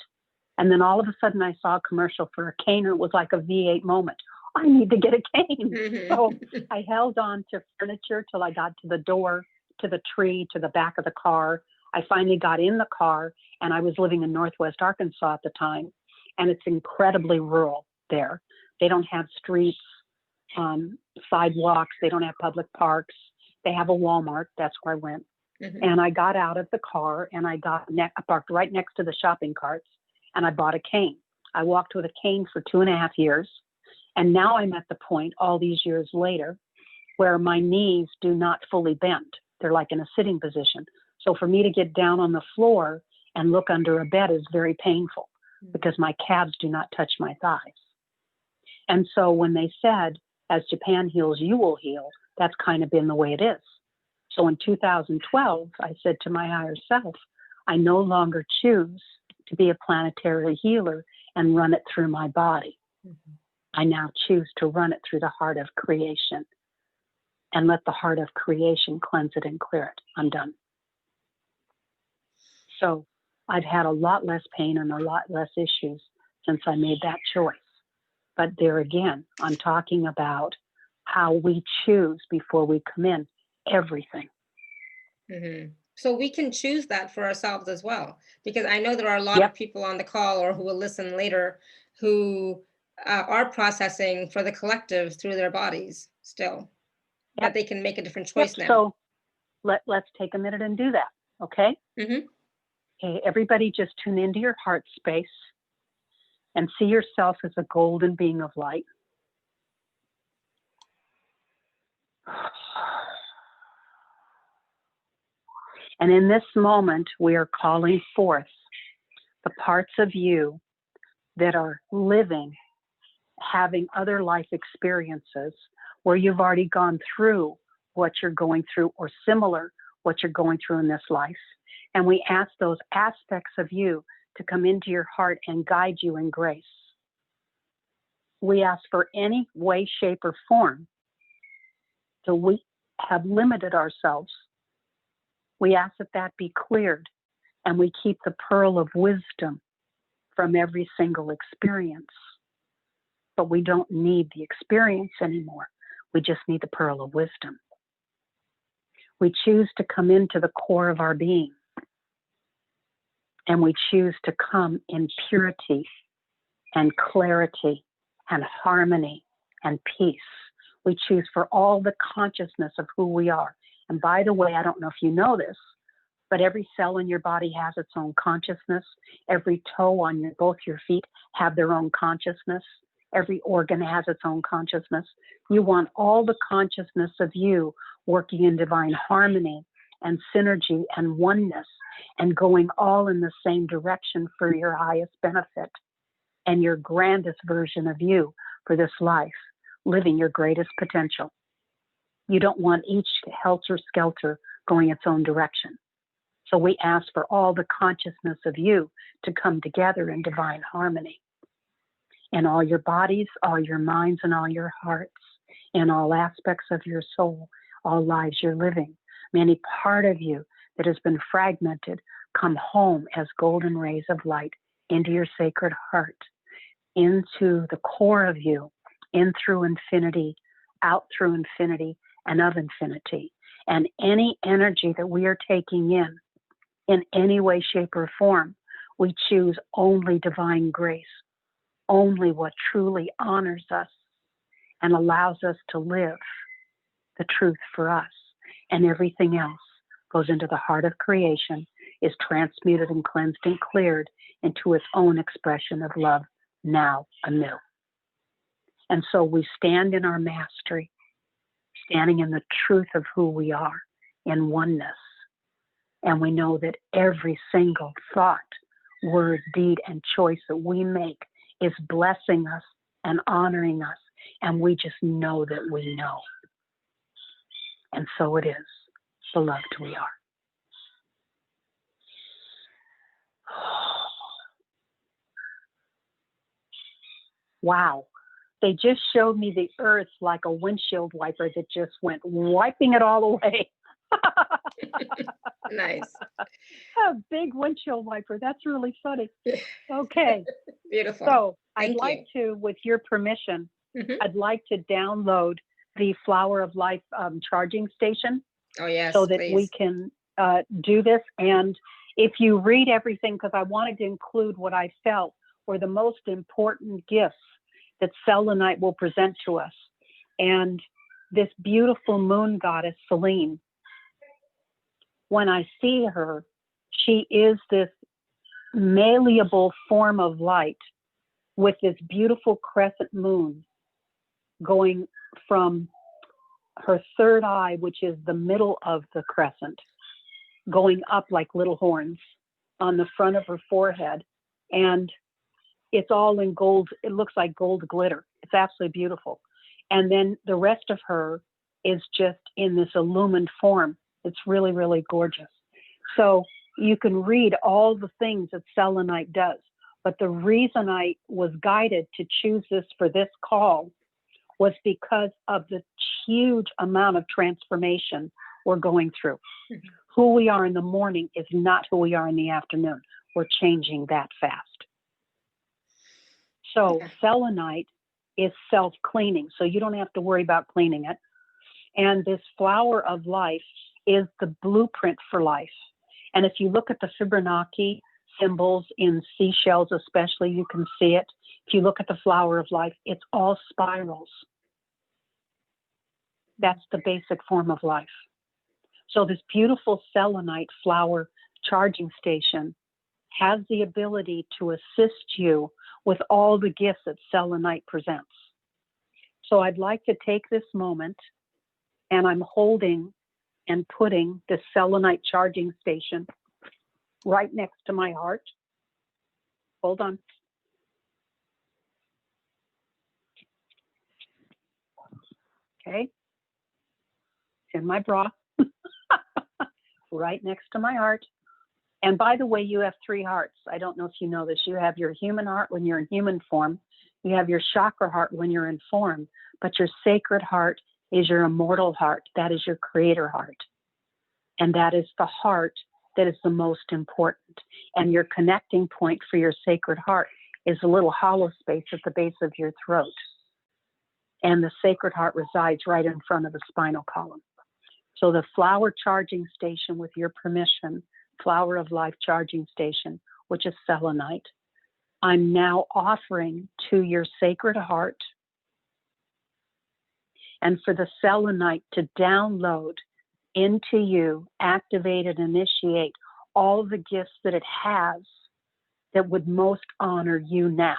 And then all of a sudden I saw a commercial for a cane, and it was like a V8 moment. I need to get a cane. Mm-hmm. So I held on to furniture till I got to the door, to the tree, to the back of the car. I finally got in the car, and I was living in Northwest Arkansas at the time, and it's incredibly rural there. They don't have streets, sidewalks. They don't have public parks. They have a Walmart. That's where I went. Mm-hmm. And I got out of the car, and I parked right next to the shopping carts, and I bought a cane. I walked with a cane for 2.5 years. And now I'm at the point, all these years later, where my knees do not fully bend. They're like in a sitting position. So for me to get down on the floor and look under a bed is very painful because my calves do not touch my thighs. And so when they said, as Japan heals, you will heal, that's kind of been the way it is. So in 2012, I said to my higher self, I no longer choose to be a planetary healer and run it through my body. Mm-hmm. I now choose to run it through the heart of creation and let the heart of creation cleanse it and clear it. I'm done. So I've had a lot less pain and a lot less issues since I made that choice. But there again, I'm talking about how we choose before we come in everything. Mm-hmm. So we can choose that for ourselves as well, because I know there are a lot of people on the call or who will listen later who are processing for the collective through their bodies still, but they can make a different choice now. So let's take a minute and do that, okay? Mm-hmm. Okay, everybody just tune into your heart space and see yourself as a golden being of light. And in this moment, we are calling forth the parts of you that are living, having other life experiences where you've already gone through what you're going through or similar what you're going through in this life. And we ask those aspects of you to come into your heart and guide you in grace. We ask for any way, shape, or form that we have limited ourselves. We ask that that be cleared, and we keep the pearl of wisdom from every single experience. But we don't need the experience anymore. We just need the pearl of wisdom. We choose to come into the core of our being, and we choose to come in purity and clarity and harmony and peace. We choose for all the consciousness of who we are. And by the way, I don't know if you know this, but every cell in your body has its own consciousness. Every toe on both your feet have their own consciousness. Every organ has its own consciousness. You want all the consciousness of you working in divine harmony and synergy and oneness and going all in the same direction for your highest benefit and your grandest version of you for this life, living your greatest potential. You don't want each helter-skelter going its own direction. So we ask for all the consciousness of you to come together in divine harmony. In all your bodies, all your minds, and all your hearts. in all aspects of your soul, all lives you're living. May any part of you that has been fragmented come home as golden rays of light into your sacred heart, into the core of you, in through infinity, out through infinity, and of infinity. And any energy that we are taking in any way, shape, or form, we choose only divine grace, only what truly honors us and allows us to live the truth for us. And everything else goes into the heart of creation, is transmuted and cleansed and cleared into its own expression of love now anew. And so we stand in our mastery, standing in the truth of who we are in oneness. And we know that every single thought, word, deed, and choice that we make is blessing us and honoring us. And we just know that we know. And so it is, beloved we are. Wow. They just showed me the earth like a windshield wiper that just went wiping it all away. Nice. A big windshield wiper. That's really funny. Okay. Beautiful. So Thank I'd like to, with your permission, I'd like to download the Flower of Life charging station. Oh, yes, so that please. we can do this. And if you read everything, because I wanted to include what I felt were the most important gifts that Selenite will present to us. And this beautiful moon goddess, Selene, when I see her, she is this malleable form of light with this beautiful crescent moon going from her third eye, which is the middle of the crescent, going up like little horns on the front of her forehead. And it's all in gold. It looks like gold glitter. It's absolutely beautiful. And then the rest of her is just in this illumined form. It's really, really gorgeous. So you can read all the things that Selenite does. But the reason I was guided to choose this for this call was because of the huge amount of transformation we're going through. Mm-hmm. Who we are in the morning is not who we are in the afternoon. We're changing that fast. So Selenite is self-cleaning, so you don't have to worry about cleaning it. And this flower of life is the blueprint for life. And if you look at the Fibonacci symbols in seashells especially, you can see it. If you look at the flower of life, it's all spirals. That's the basic form of life. So this beautiful selenite flower charging station has the ability to assist you with all the gifts that selenite presents. So I'd like to take this moment, and I'm holding and putting the selenite charging station right next to my heart. Hold on. Okay. It's in my bra. Right next to my heart. And by the way, you have 3 hearts. I don't know if you know this. You have your human heart when you're in human form. You have your chakra heart when you're in form. But your sacred heart is your immortal heart. That is your creator heart. And that is the heart that is the most important. And your connecting point for your sacred heart is a little hollow space at the base of your throat. And the sacred heart resides right in front of the spinal column. So the flower charging station, with your permission, flower of life charging station, which is selenite, I'm now offering to your sacred heart and for the selenite to download into you, activate and initiate all the gifts that it has that would most honor you now.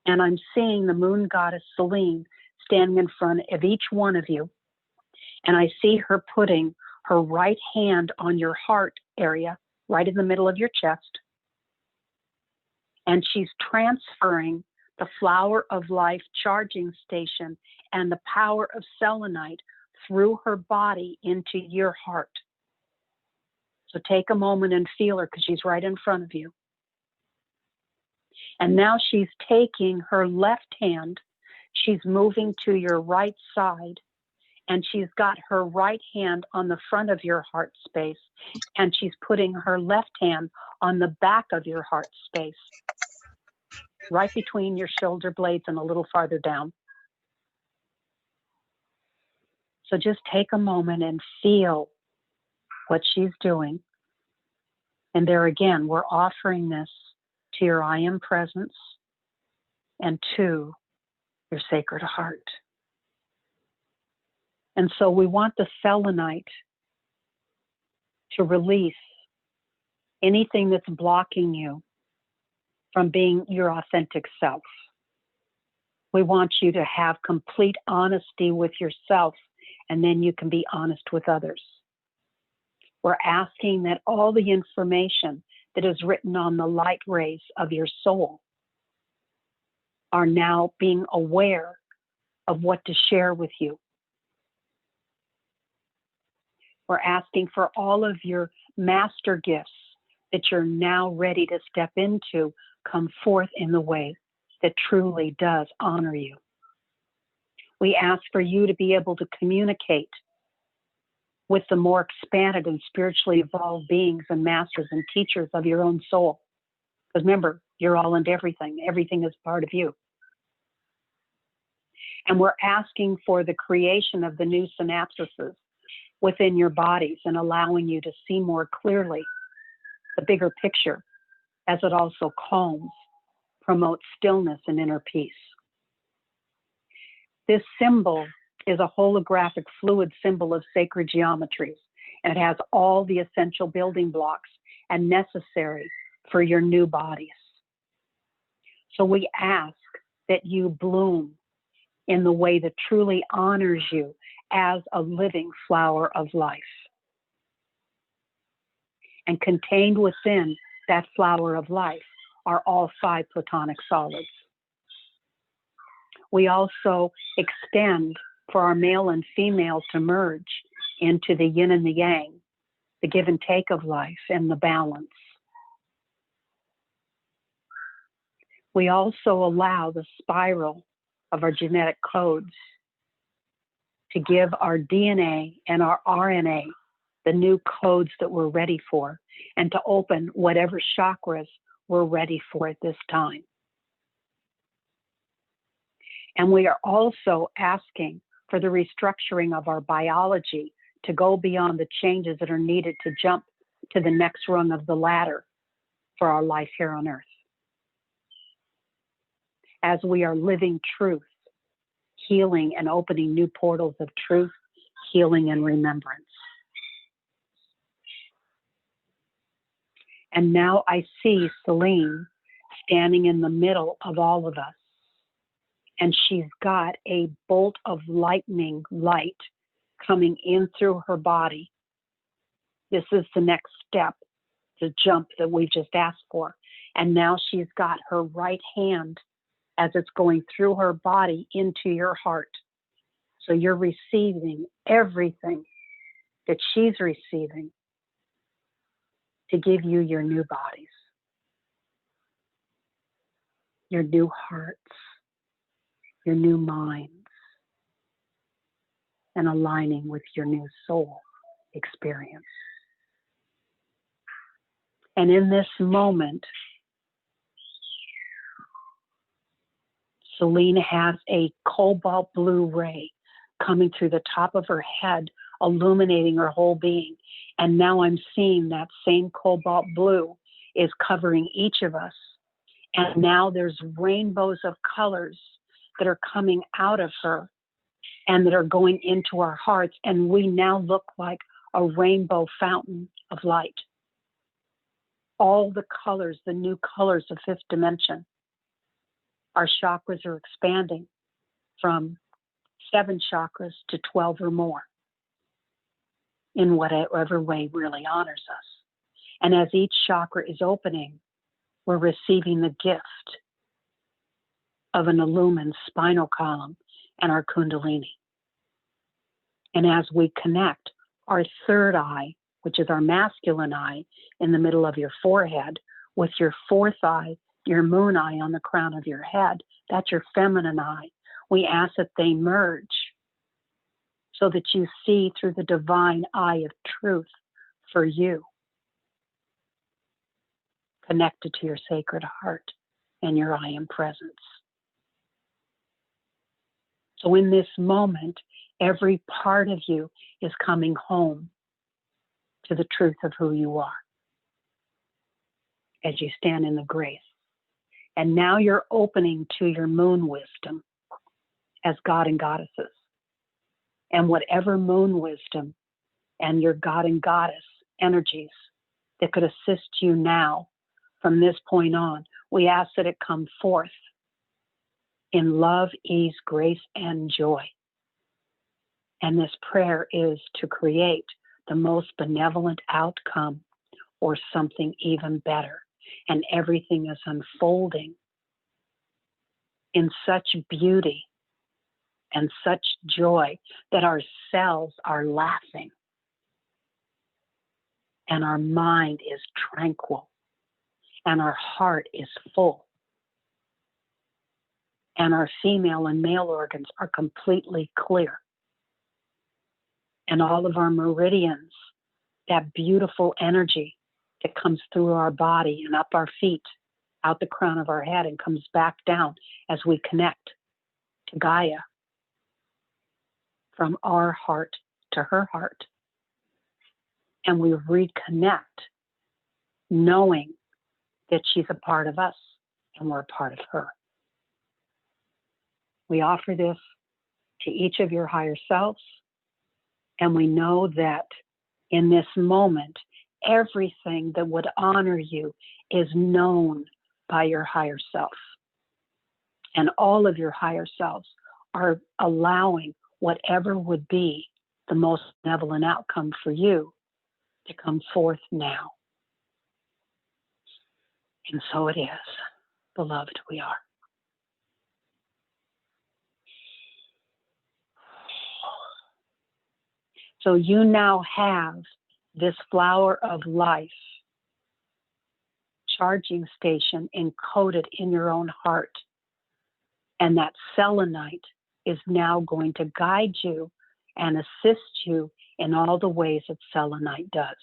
And I'm seeing the moon goddess Selene standing in front of each one of you. And I see her putting her right hand on your heart area, right in the middle of your chest. And she's transferring the flower of life charging station and the power of selenite through her body into your heart. So take a moment and feel her, because she's right in front of you. And now she's taking her left hand, She's moving to your right side, and she's got her right hand on the front of your heart space, and she's putting her left hand on the back of your heart space, right between your shoulder blades and a little farther down. So just take a moment and feel what she's doing. And there again, we're offering this to your I Am Presence and to your Sacred Heart. And so we want the selenite to release anything that's blocking you from being your authentic self. We want you to have complete honesty with yourself, and then you can be honest with others. We're asking that all the information that is written on the light rays of your soul are now being aware of what to share with you. We're asking for all of your master gifts that you're now ready to step into come forth in the way that truly does honor you. We ask for you to be able to communicate with the more expanded and spiritually evolved beings and masters and teachers of your own soul. Because remember, you're all into everything. Everything is part of you. And we're asking for the creation of the new synapses within your bodies and allowing you to see more clearly the bigger picture, as it also calms, promotes stillness and inner peace. This symbol is a holographic fluid symbol of sacred geometries, and it has all the essential building blocks and necessary for your new bodies. So we ask that you bloom in the way that truly honors you as a living flower of life. And contained within that flower of life are all 5 platonic solids. We also extend for our male and female to merge into the yin and the yang, the give and take of life and the balance. We also allow the spiral of our genetic codes to give our DNA and our RNA the new codes that we're ready for, and to open whatever chakras we're ready for at this time. And we are also asking for the restructuring of our biology to go beyond the changes that are needed to jump to the next rung of the ladder for our life here on earth. As we are living truth, healing and opening new portals of truth, healing and remembrance. And now I see Selene standing in the middle of all of us. And she's got a bolt of lightning light coming in through her body. This is the next step, the jump that we've just asked for. And now she's got her right hand as it's going through her body into your heart. So you're receiving everything that she's receiving to give you your new bodies, your new hearts, your new minds, and aligning with your new soul experience. And in this moment, Selene has a cobalt blue ray coming through the top of her head, illuminating her whole being. And now I'm seeing that same cobalt blue is covering each of us. And now there's rainbows of colors that are coming out of her and that are going into our hearts. And we now look like a rainbow fountain of light. All the colors, the new colors of 5th dimension. Our chakras are expanding from 7 chakras to 12 or more in whatever way really honors us. And as each chakra is opening, we're receiving the gift of an illumined spinal column and our kundalini. And as we connect our 3rd eye, which is our masculine eye in the middle of your forehead, with your 4th eye, your moon eye on the crown of your head, that's your feminine eye. We ask that they merge so that you see through the divine eye of truth for you, connected to your sacred heart and your I am presence. So in this moment, every part of you is coming home to the truth of who you are as you stand in the grace. And now you're opening to your moon wisdom as God and goddesses. And whatever moon wisdom and your God and goddess energies that could assist you now from this point on, we ask that it come forth in love, ease, grace, and joy. And this prayer is to create the most benevolent outcome or something even better. And everything is unfolding in such beauty and such joy that our cells are laughing and our mind is tranquil and our heart is full and our female and male organs are completely clear. And all of our meridians, that beautiful energy that comes through our body and up our feet, out the crown of our head and comes back down as we connect to Gaia from our heart to her heart. And we reconnect knowing that she's a part of us and we're a part of her. We offer this to each of your higher selves, and we know that in this moment, everything that would honor you is known by your higher self. And all of your higher selves are allowing whatever would be the most benevolent outcome for you to come forth now. And so it is, beloved, we are. So you now have this flower of life charging station encoded in your own heart. And that selenite is now going to guide you and assist you in all the ways that selenite does.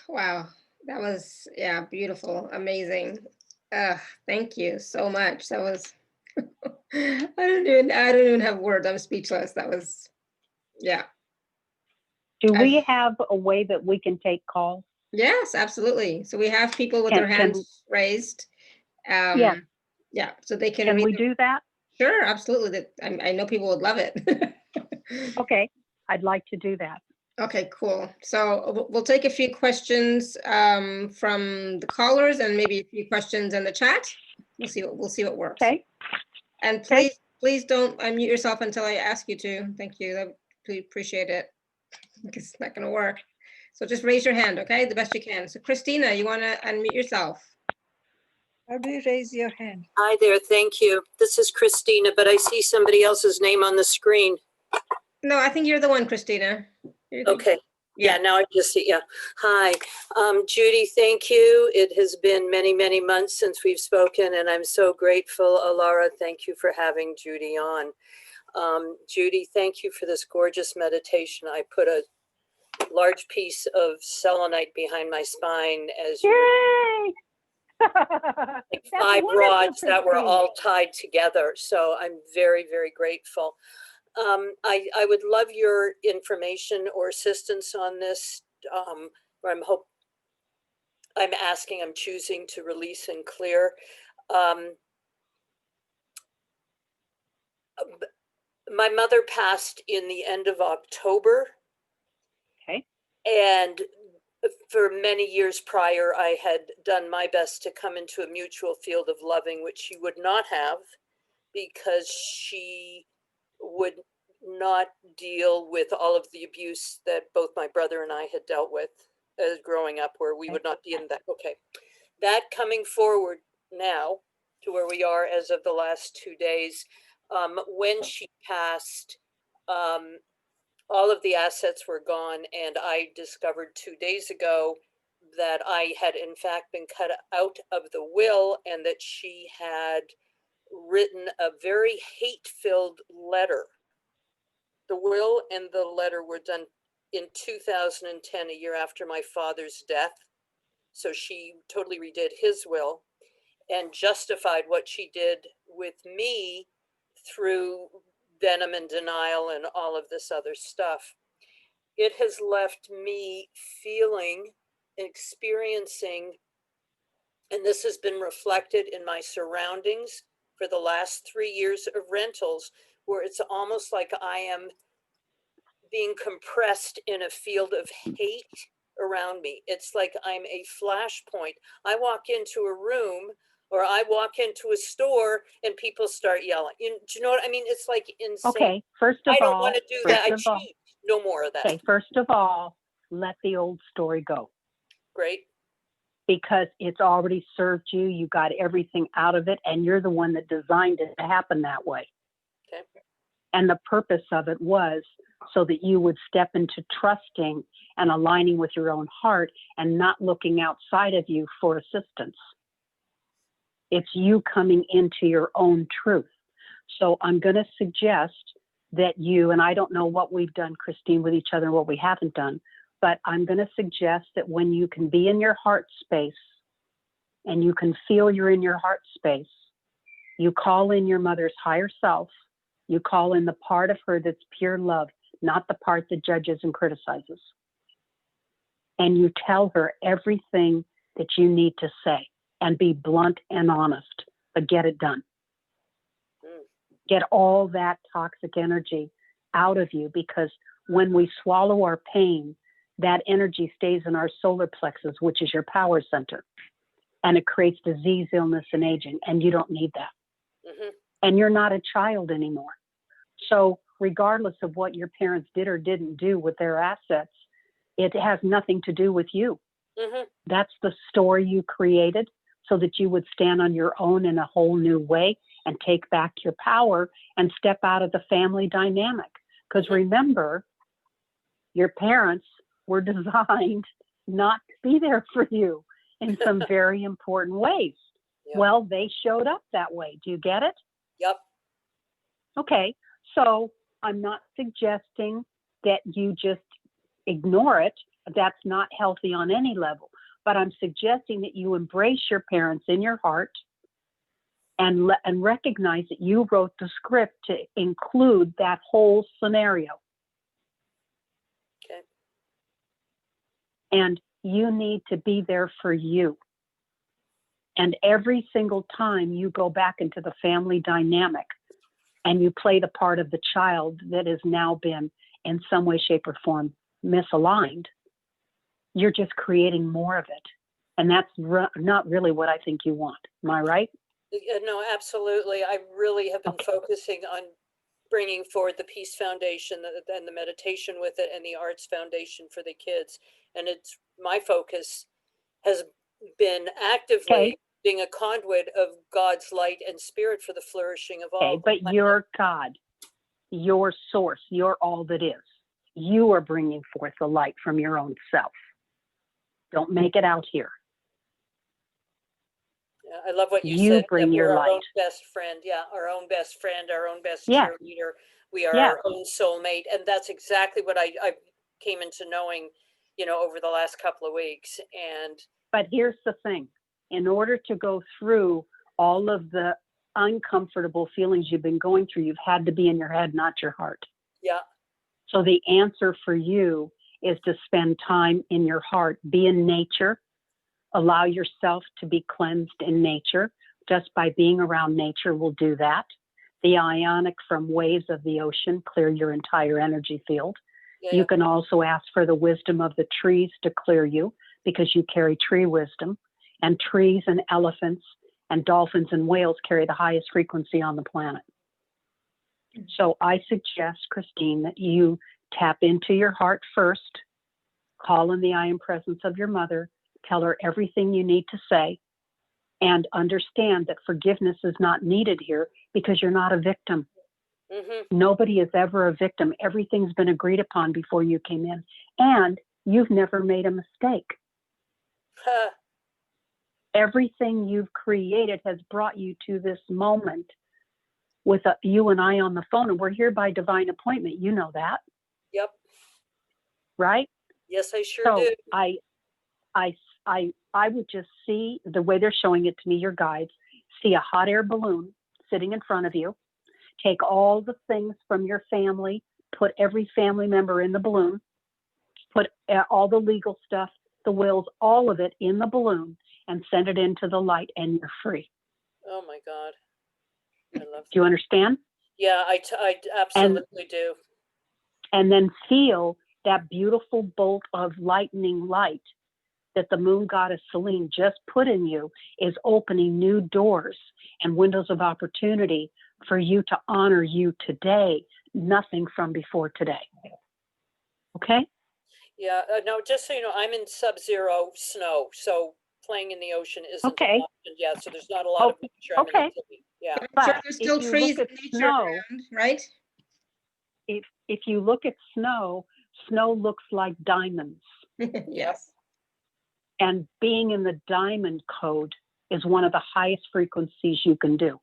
Wow, that was, yeah, beautiful, amazing. Thank you so much. That was, I don't even have words. I'm speechless. That was, yeah. Do we have a way that we can take calls? Yes, absolutely. So we have people with their hands raised. Yeah. Yeah, so they can. Can we do that? Sure, absolutely. That I know people would love it. Okay, I'd like to do that. Okay, cool. So we'll take a few questions from the callers and maybe a few questions in the chat. We'll see what works. Okay. And please don't unmute yourself until I ask you to. Thank you. We appreciate it. Because it's not going to work. So just raise your hand, okay? The best you can. So Christina, you want to unmute yourself? How do you raise your hand? Hi there, thank you. This is Christina, but I see somebody else's name on the screen. No, I think you're the one, Christina. Okay. Yeah, now I just see, yeah. Hi, Judy, thank you. It has been many, many months since we've spoken, and I'm so grateful. Alara, thank you for having Judy on. Judy, thank you for this gorgeous meditation. I put a large piece of selenite behind my spine as Yay! like 5 rods that were all tied together. So I'm very, very grateful. I would love your information or assistance on this. Where I'm choosing to release and clear. My mother passed in the end of October. Okay. And for many years prior, I had done my best to come into a mutual field of loving, which she would not have, because she would not deal with all of the abuse that both my brother and I had dealt with as growing up, where we would not be in that. Okay. That coming forward now to where we are as of the last 2 days, when she passed, all of the assets were gone, and I discovered 2 days ago that I had in fact been cut out of the will, and that she had written a very hate-filled letter. The will and the letter were done in 2010, a year after my father's death. So she totally redid his will and justified what she did with me through venom and denial and all of this other stuff. It has left me feeling, experiencing, and this has been reflected in my surroundings for the last 3 years of rentals, where it's almost like I am being compressed in a field of hate around me. It's like I'm a flashpoint. I walk into a room or I walk into a store and people start yelling. Do you know what I mean? It's like insane. Okay, first of I don't all, want to do that. I cheat. No more of that. Okay, first of all, let the old story go. Great. Because it's already served you. You got everything out of it, and you're the one that designed it to happen that way. Okay. And the purpose of it was so that you would step into trusting and aligning with your own heart and not looking outside of you for assistance. It's you coming into your own truth. So I'm going to suggest that you, and I don't know what we've done, Christine, with each other and what we haven't done, but I'm going to suggest that when you can be in your heart space and you can feel you're in your heart space, you call in your mother's higher self, you call in the part of her that's pure love, not the part that judges and criticizes. And you tell her everything that you need to say and be blunt and honest, but get it done. Get all that toxic energy out of you, because when we swallow our pain, that energy stays in our solar plexus, which is your power center, and it creates disease, illness, and aging, and you don't need that. Mm-hmm. And you're not a child anymore. So regardless of what your parents did or didn't do with their assets, it has nothing to do with you. Mm-hmm. That's the story you created so that you would stand on your own in a whole new way and take back your power and step out of the family dynamic. Because mm-hmm. remember, your parents were designed not to be there for you in some very important ways. Yep. Well, they showed up that way. Do you get it? Yep. Okay. So I'm not suggesting that you just ignore it. That's not healthy on any level. But I'm suggesting that you embrace your parents in your heart and recognize that you wrote the script to include that whole scenario. Okay. And you need to be there for you. And every single time you go back into the family dynamic and you play the part of the child that has now been in some way, shape, or form misaligned, you're just creating more of it. And that's not really what I think you want. Am I right? No, absolutely. I really have been focusing on bringing forward the Peace Foundation and the meditation with it and the Arts Foundation for the kids. And it's my focus has been actively being a conduit of God's light and spirit for the flourishing of all. But you're God, your source, you're all that is. You are bringing forth the light from your own self. Don't make it out here. I love what you said. Bring your light. Our own best friend. Yeah, our own best friend, our own best cheerleader. We are our own soulmate. And that's exactly what I came into knowing, over the last couple of weeks. But here's the thing. In order to go through all of the uncomfortable feelings you've been going through, you've had to be in your head, not your heart. Yeah. So the answer for you is to spend time in your heart, be in nature. Allow yourself to be cleansed in nature. Just by being around nature will do that. The ionic from waves of the ocean clear your entire energy field. Yeah. You can also ask for the wisdom of the trees to clear you, because you carry tree wisdom. And trees and elephants and dolphins and whales carry the highest frequency on the planet. So I suggest, Christine, that you tap into your heart first, call in the I am presence of your mother, tell her everything you need to say, and understand that forgiveness is not needed here because you're not a victim. Mm-hmm. Nobody is ever a victim. Everything's been agreed upon before you came in, and you've never made a mistake. Huh. Everything you've created has brought you to this moment with you and I on the phone, and we're here by divine appointment. You know that, Yep. right? Yes, I sure So do. I would just see the way they're showing it to me, your guides, see a hot air balloon sitting in front of you, take all the things from your family, put every family member in the balloon, put all the legal stuff, the wills, all of it in the balloon, and send it into the light, and you're free. Oh my God. I love Do you that. understand? Yeah, I absolutely do. And then feel that beautiful bolt of lightning light that the moon goddess Selene just put in you is opening new doors and windows of opportunity for you to honor you today, nothing from before today. Okay? Yeah, no, just so you know, I'm in sub-zero snow, so playing in the ocean isn't Okay. an option yet, so there's not a lot of nature. I'm in the Okay. city. Yeah. I'm sure But there's if still you trees look and at nature snow, around, right? if you look at snow, snow looks like diamonds. Yes. And being in the diamond code is one of the highest frequencies you can do.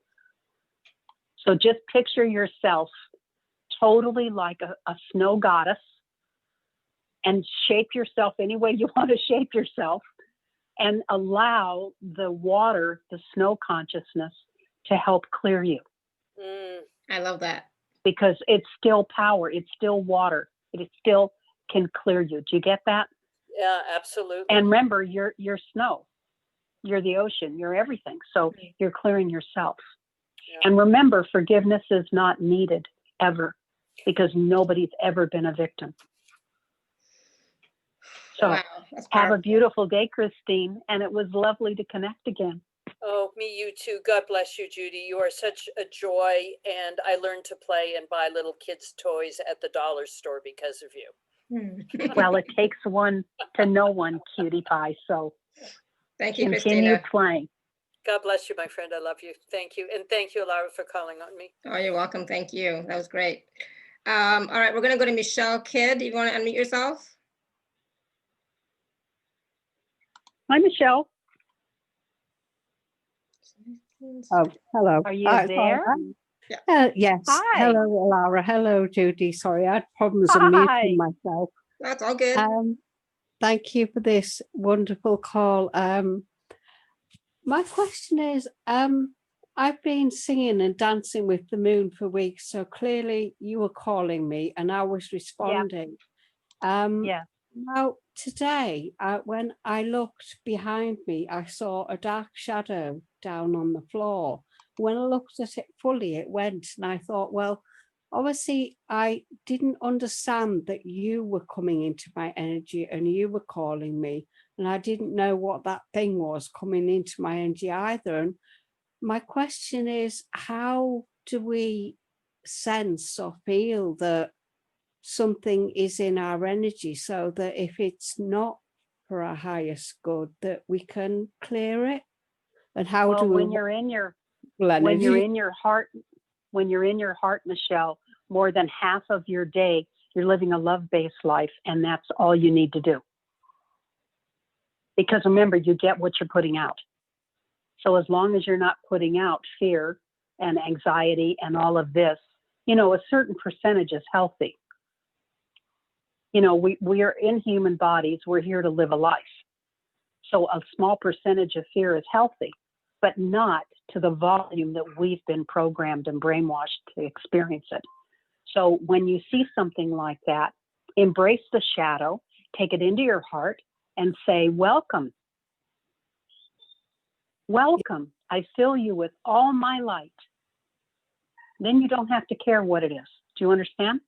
So just picture yourself totally like a snow goddess and shape yourself any way you want to shape yourself, and allow the water, the snow consciousness, to help clear you. I love that. Because it's still power, it's still water, it still can clear you. Do you get that? Yeah, absolutely. And remember, you're snow, you're the ocean, you're everything. So you're clearing yourself. Yeah. And remember, forgiveness is not needed ever, because nobody's ever been a victim. So Wow, that's have a powerful. beautiful day, Christine, and it was lovely to connect again. Oh, me, you too. God bless you, Judy. You are such a joy, and I learned to play and buy little kids' toys at the dollar store because of you. Well, it takes one to know one, cutie pie. So Thank you, continue Christina. playing. God bless you, my friend. I love you. Thank you. And thank you, Laura, for calling on me. Oh, you're welcome. Thank you. That was great. All right, we're going to go to Michelle Kidd. You want to unmute yourself? Hi, Michelle. Oh, hello. Are you Sorry, there? yes. Hi. Hello, Laura. Hello, Judy. Sorry, I had problems Hi. unmuting myself. That's all good. Thank you for this wonderful call. My question is, I've been singing and dancing with the moon for weeks, so clearly you were calling me and I was responding. Yeah. Now, today, when I looked behind me, I saw a dark shadow down on the floor. When I looked at it fully, it went, and I thought, well, obviously, I didn't understand that you were coming into my energy and you were calling me, and I didn't know what that thing was coming into my energy either. And my question is, how do we sense or feel that something is in our energy, so that if it's not for our highest good, that we can clear it? And how Well, do we when you're in your heart, Michelle, more than half of your day, you're living a love-based life, and that's all you need to do. Because remember, you get what you're putting out. So as long as you're not putting out fear and anxiety and all of this, a certain percentage is healthy. We are in human bodies. We're here to live a life. So a small percentage of fear is healthy, but not to the volume that we've been programmed and brainwashed to experience it. So when you see something like that, embrace the shadow, take it into your heart, and say, welcome. Welcome. I fill you with all my light. Then you don't have to care what it is. Do you understand?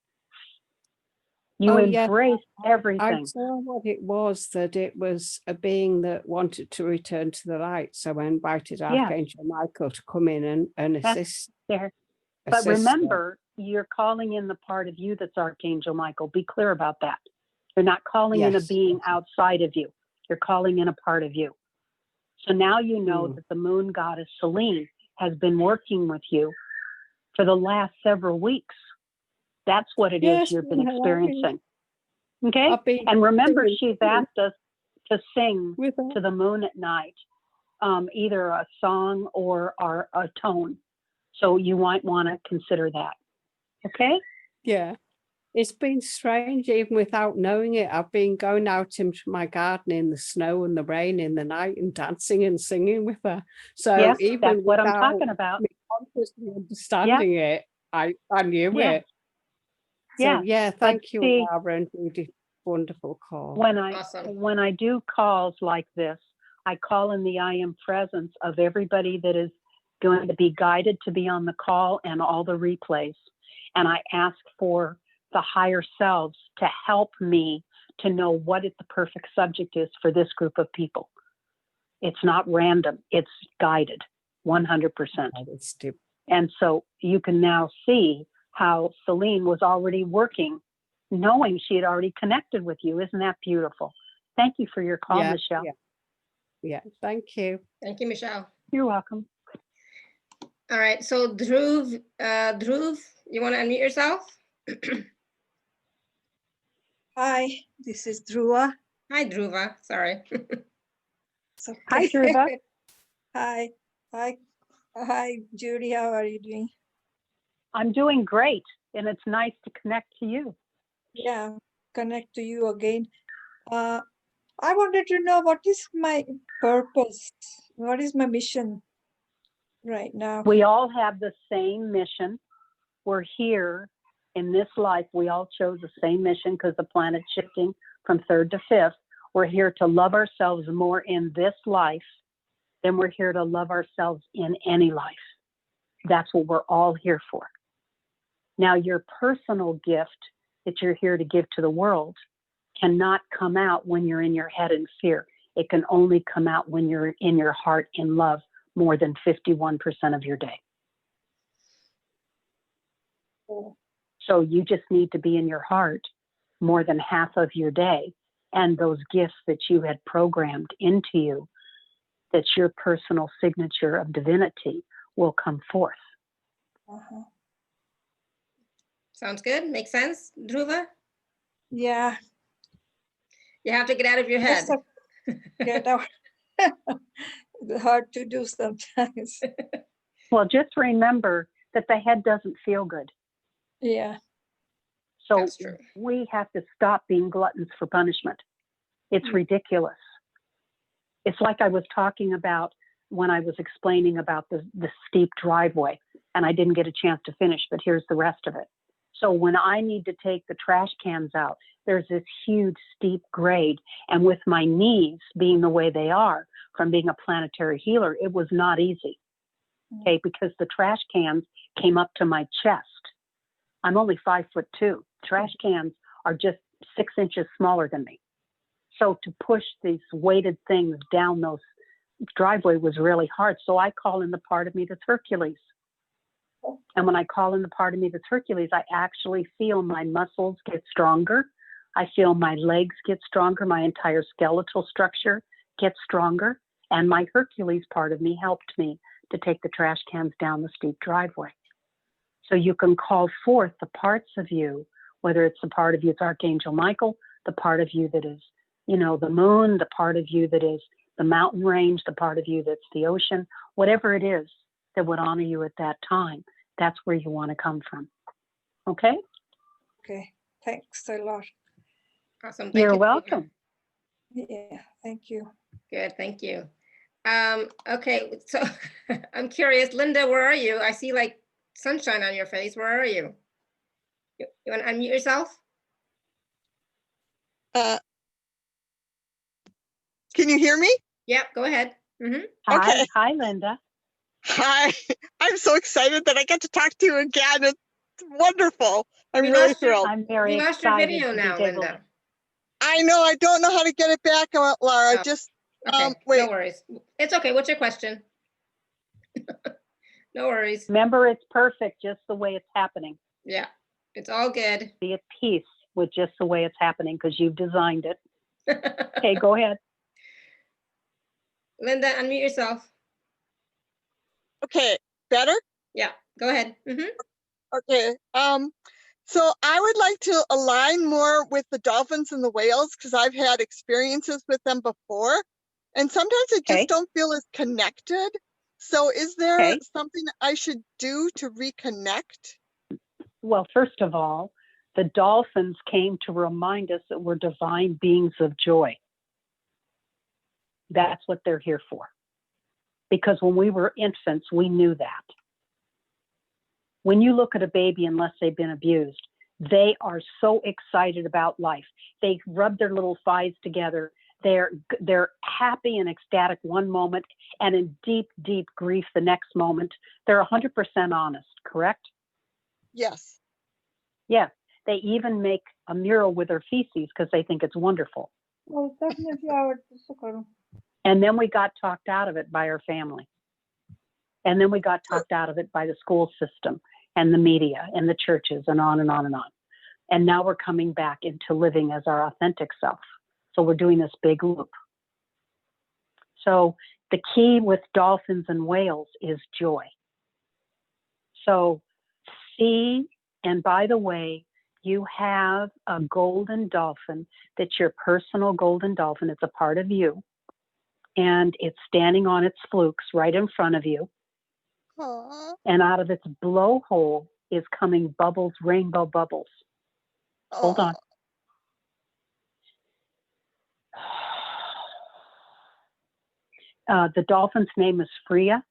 You embrace everything. I saw what it was, that it was a being that wanted to return to the light. So I invited Archangel Michael to come in and assist. There. But remember, you're calling in the part of you that's Archangel Michael. Be clear about that. You're not calling in a being outside of you. You're calling in a part of you. So now you know that the moon goddess Selene has been working with you for the last several weeks. That's what it is you've been experiencing. Okay? And remember, she's asked us to sing With her. to the moon at night, either a song or a tone. So you might want to consider that. Okay? Yeah. It's been strange, even without knowing it. I've been going out into my garden in the snow and the rain in the night and dancing and singing with her. So Yes, even that's what I'm without talking about. me consciously understanding it, I knew Yeah. it. Yeah. So yeah, But thank you, see, Laura and Judy. Wonderful call. Awesome. When I do calls like this, I call in the I am presence of everybody that is going to be guided to be on the call and all the replays. And I ask for the higher selves to help me to know what the perfect subject is for this group of people. It's not random, it's guided 100%. And so you can now see how Selene was already working, knowing she had already connected with you. Isn't that beautiful? Thank you for your call, Michelle. Yeah, thank you. Thank you, Michelle. You're welcome. All right, so Dhruv, you want to unmute yourself? Hi, this is Dhruva. Hi, Dhruva. Sorry. It's okay. Hi, Dhruva. Hi. Hi, Judy. How are you doing? I'm doing great, and it's nice to connect to you. Yeah, connect to you again. I wanted to know what is my purpose? What is my mission right now? We all have the same mission. We're here in this life. We all chose the same mission because the planet's shifting from third to fifth. We're here to love ourselves more in this life than we're here to love ourselves in any life. That's what we're all here for. Now, your personal gift that you're here to give to the world cannot come out when you're in your head in fear. It can only come out when you're in your heart in love more than 51% of your day. So you just need to be in your heart more than half of your day. And those gifts that you had programmed into you, that's your personal signature of divinity, will come forth. Uh-huh. Sounds good. Makes sense, Dhruva? Yeah. You have to get out of your head. Get out. Hard to do sometimes. Well, just remember that the head doesn't feel good. Yeah. So That's true. we have to stop being gluttons for punishment. It's ridiculous. It's like I was talking about when I was explaining about the steep driveway, and I didn't get a chance to finish, but here's the rest of it. So when I need to take the trash cans out, there's this huge steep grade. And with my knees being the way they are, from being a planetary healer, it was not easy. Okay, because the trash cans came up to my chest. I'm only 5'2". Trash cans are just 6 inches smaller than me. So to push these weighted things down those driveway was really hard. So I call in the part of me that's Hercules. And when I call in the part of me that's Hercules, I actually feel my muscles get stronger. I feel my legs get stronger. My entire skeletal structure gets stronger. And my Hercules part of me helped me to take the trash cans down the steep driveway. So you can call forth the parts of you, whether it's the part of you that's Archangel Michael, the part of you that is, the moon, the part of you that is the mountain range, the part of you that's the ocean, whatever it is that would honor you at that time. That's where you want to come from. Okay? Okay. Thanks a lot. Awesome. Thank You're you. welcome. Yeah. Thank you. Good. Thank you. Okay. So I'm curious, Linda, where are you? I see like sunshine on your face. Where are you? You want to unmute yourself? Can you hear me? Yep. Go ahead. Mm-hmm. Hi, Okay. hi, Linda. Hi. I'm so excited that I get to talk to you again. It's wonderful. I'm We really lost your- thrilled. I'm very We lost your excited video to be now, able Linda. I know I don't know how to get it back, Laura. Oh, Just Okay. wait. No worries. It's okay. What's your question? No worries. remember, it's perfect just the way it's happening. Yeah. It's all good. Be at peace with just the way it's happening because you've designed it. Okay, go ahead. Linda, unmute yourself. Okay, better? Yeah. Go ahead. Mm-hmm. Okay. So I would like to align more with the dolphins and the whales because I've had experiences with them before. And sometimes I Okay. just don't feel as connected. So is there Okay. something I should do to reconnect? Well, first of all, the dolphins came to remind us that we're divine beings of joy. That's what they're here for. Because when we were infants, we knew that. When you look at a baby, unless they've been abused, they are so excited about life. They rub their little thighs together. They're happy and ecstatic one moment, and in deep, deep grief the next moment. They're 100% honest, correct? Yes. Yes. They even make a mural with their feces because they think it's wonderful. Oh, definitely आवडतं. And then we got talked out of it by our family. And then we got talked out of it by the school system and the media and the churches and on and on and on. And now we're coming back into living as our authentic self. So we're doing this big loop. So the key with dolphins and whales is joy. So see, and by the way, you have a golden dolphin that's your personal golden dolphin. It's a part of you. And it's standing on its flukes right in front of you. Aww. And out of its blowhole is coming bubbles, rainbow bubbles. Hold on. The dolphin's name is Freya,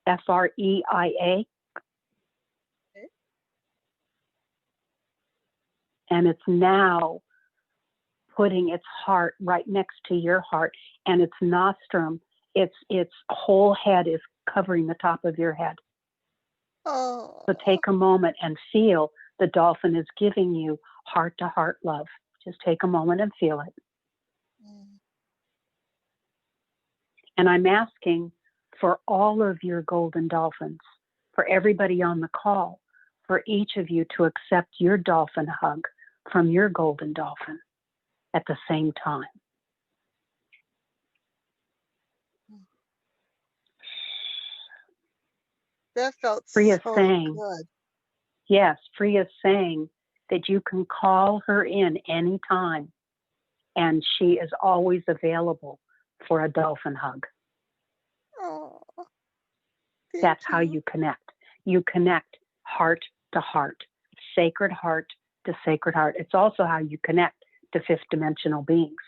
Freia. Okay. And it's now putting its heart right next to your heart, and its nostrum, its whole head is covering the top of your head. Oh. So take a moment and feel the dolphin is giving you heart-to-heart love. Just take a moment and feel it. And I'm asking for all of your golden dolphins, for everybody on the call, for each of you to accept your dolphin hug from your golden dolphin at the same time. That felt Freya's so saying, good. yes, Freya's saying that you can call her in anytime, and she is always available for a dolphin hug. Oh, That's how you connect. You connect heart to heart, sacred heart to sacred heart. It's also how you connect to fifth dimensional beings.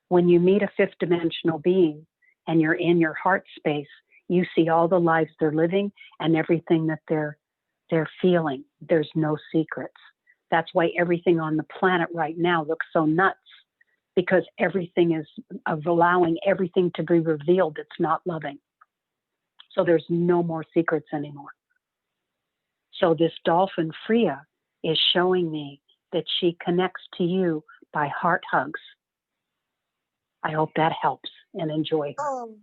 When you meet a fifth dimensional being and you're in your heart space, you see all the lives they're living and everything that they're feeling. There's no secrets. That's why everything on the planet right now looks so nuts, because everything is allowing everything to be revealed. It's not loving. So there's no more secrets anymore. So this dolphin, Freya, is showing me that she connects to you by heart hugs. I hope that helps, and enjoy her. Oh,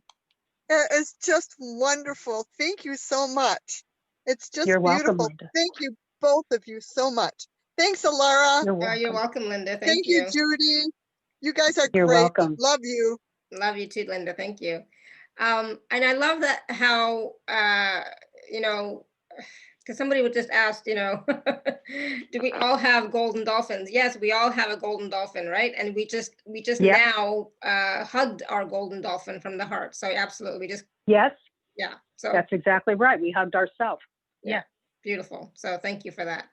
it's just wonderful. Thank you so much. It's just You're welcome, beautiful. Linda. Thank you, both of you, so much. Thanks, Alara. You're welcome. You're welcome, Linda. Thank Thank you, you. Judy. You guys are You're great. welcome. Love you. Love you too, Linda. Thank you. And I love that how, because somebody would just ask, do we all have golden dolphins? Yes, we all have a golden dolphin, right? And we just Yep. now hugged our golden dolphin from the heart. So absolutely, we just, Yes, yeah. So that's exactly right. We hugged ourselves. yeah, beautiful. So thank you for that.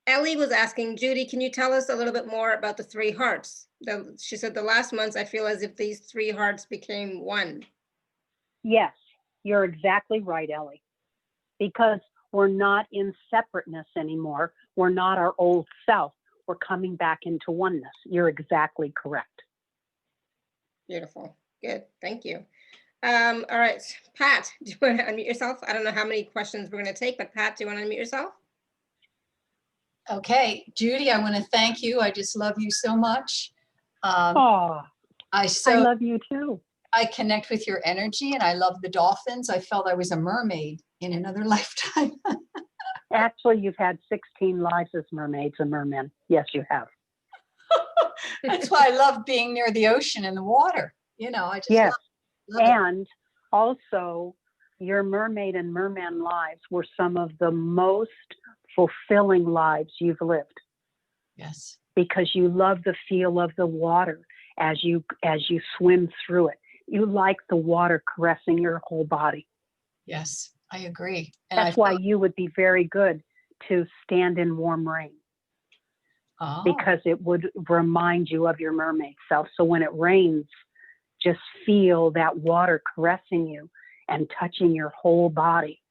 Ellie was asking, Judy, can you tell us a little bit more about the three hearts? She said the last months, I feel as if these three hearts became one. Yes, you're exactly right, Ellie. Because we're not in separateness anymore. We're not our old self. We're coming back into oneness. You're exactly correct. Beautiful. Good. Thank you. All right, Pat, do you want to unmute yourself? I don't know how many questions we're going to take, but Pat, do you want to unmute yourself? Okay, Judy, I want to thank you. I just love you so much. Oh, I I love you too. I connect with your energy, and I love the dolphins. I felt I was a mermaid in another lifetime. Actually, you've had 16 lives as mermaids and mermen. Yes, you have. That's why I love being near the ocean and the water. I just yes. love it. And also, your mermaid and merman lives were some of the most fulfilling lives you've lived, Yes. because you love the feel of the water as you swim through it. You like the water caressing your whole body. Yes, I agree. And That's why you would be very good to stand in warm rain, oh, because it would remind you of your mermaid self. So when it rains, just feel that water caressing you and touching your whole body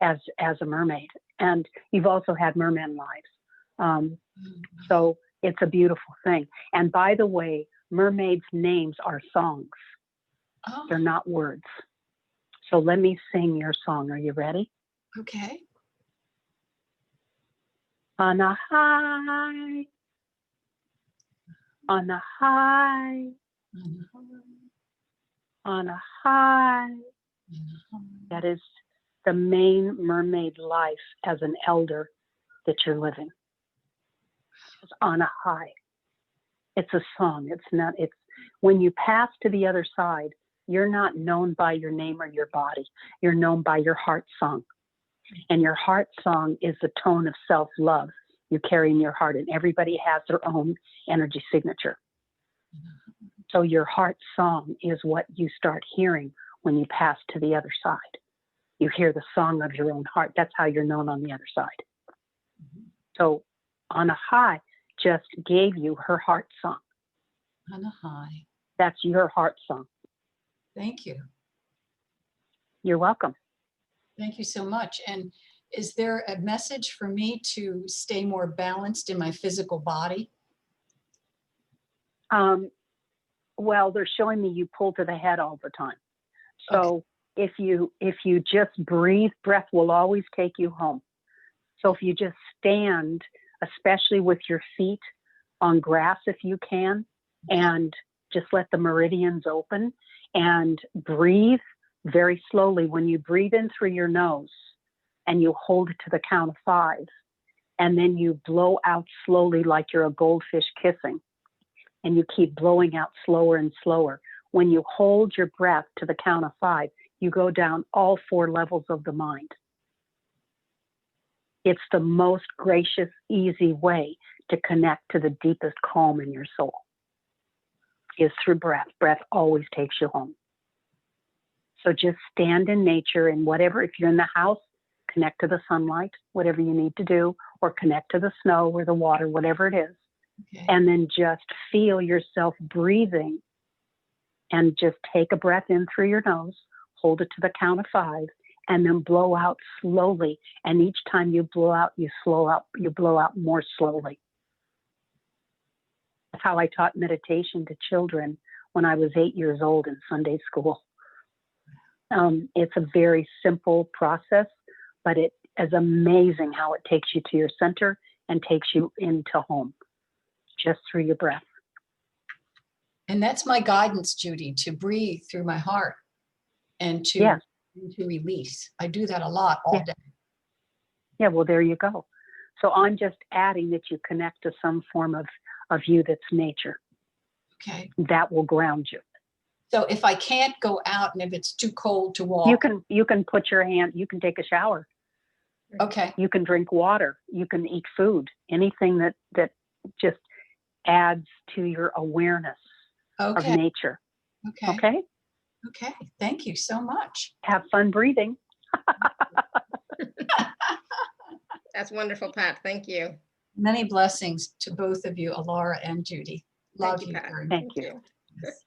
as a mermaid. And you've also had merman lives. So it's a beautiful thing. And by the way, mermaids' names are songs. oh, They're not words. So let me sing your song. Are you ready? okay. On a high, on a high, on a high. That is the main mermaid life as an elder that you're living. It's on a high. It's a song. It's when you pass to the other side, you're not known by your name or your body. You're known by your heart song. And your heart song is the tone of self-love you carry in your heart. And everybody has their own energy signature. So your heart song is what you start hearing when you pass to the other side. You hear the song of your own heart. That's how you're known on the other side. So on a high just gave you her heart song. On a high. That's your heart song. Thank you. You're welcome. Thank you so much. And is there a message for me to stay more balanced in my physical body? Well, they're showing me you pull to the head all the time. So if you just breathe, breath will always take you home. So if you just stand, especially with your feet on grass if you can, and just let the meridians open and breathe very slowly. When you breathe in through your nose and you hold it to the count of 5, and then you blow out slowly like you're a goldfish kissing, and you keep blowing out slower and slower. When you hold your breath to the count of 5, you go down all 4 levels of the mind. It's the most gracious, easy way to connect to the deepest calm in your soul, is through breath. Breath always takes you home. So just stand in nature, and whatever, if you're in the house, connect to the sunlight, whatever you need to do, or connect to the snow or the water, whatever it is. Okay. And then just feel yourself breathing, and just take a breath in through your nose, hold it to the count of 5, and then blow out slowly. And each time you blow out, you blow out more slowly. That's how I taught meditation to children when I was 8 years old in Sunday school. It's a very simple process, but it is amazing how it takes you to your center and takes you into home, just through your breath. And that's my guidance, Judy, to breathe through my heart and to, Yes. to release. I do that a lot all day. Yeah, well, there you go. So I'm just adding that you connect to some form of you that's nature. Okay. That will ground you. So if I can't go out and if it's too cold to walk. You can put your hand, you can take a shower. Okay. You can drink water. You can eat food. Anything that just adds to your awareness of Okay. nature. Okay. Okay? Okay. Thank you so much. Have fun breathing. That's wonderful, Pat. Thank you. Many blessings to both of you, Alara and Judy. Love Thank you, you Pat. very much. Thank you. Yes.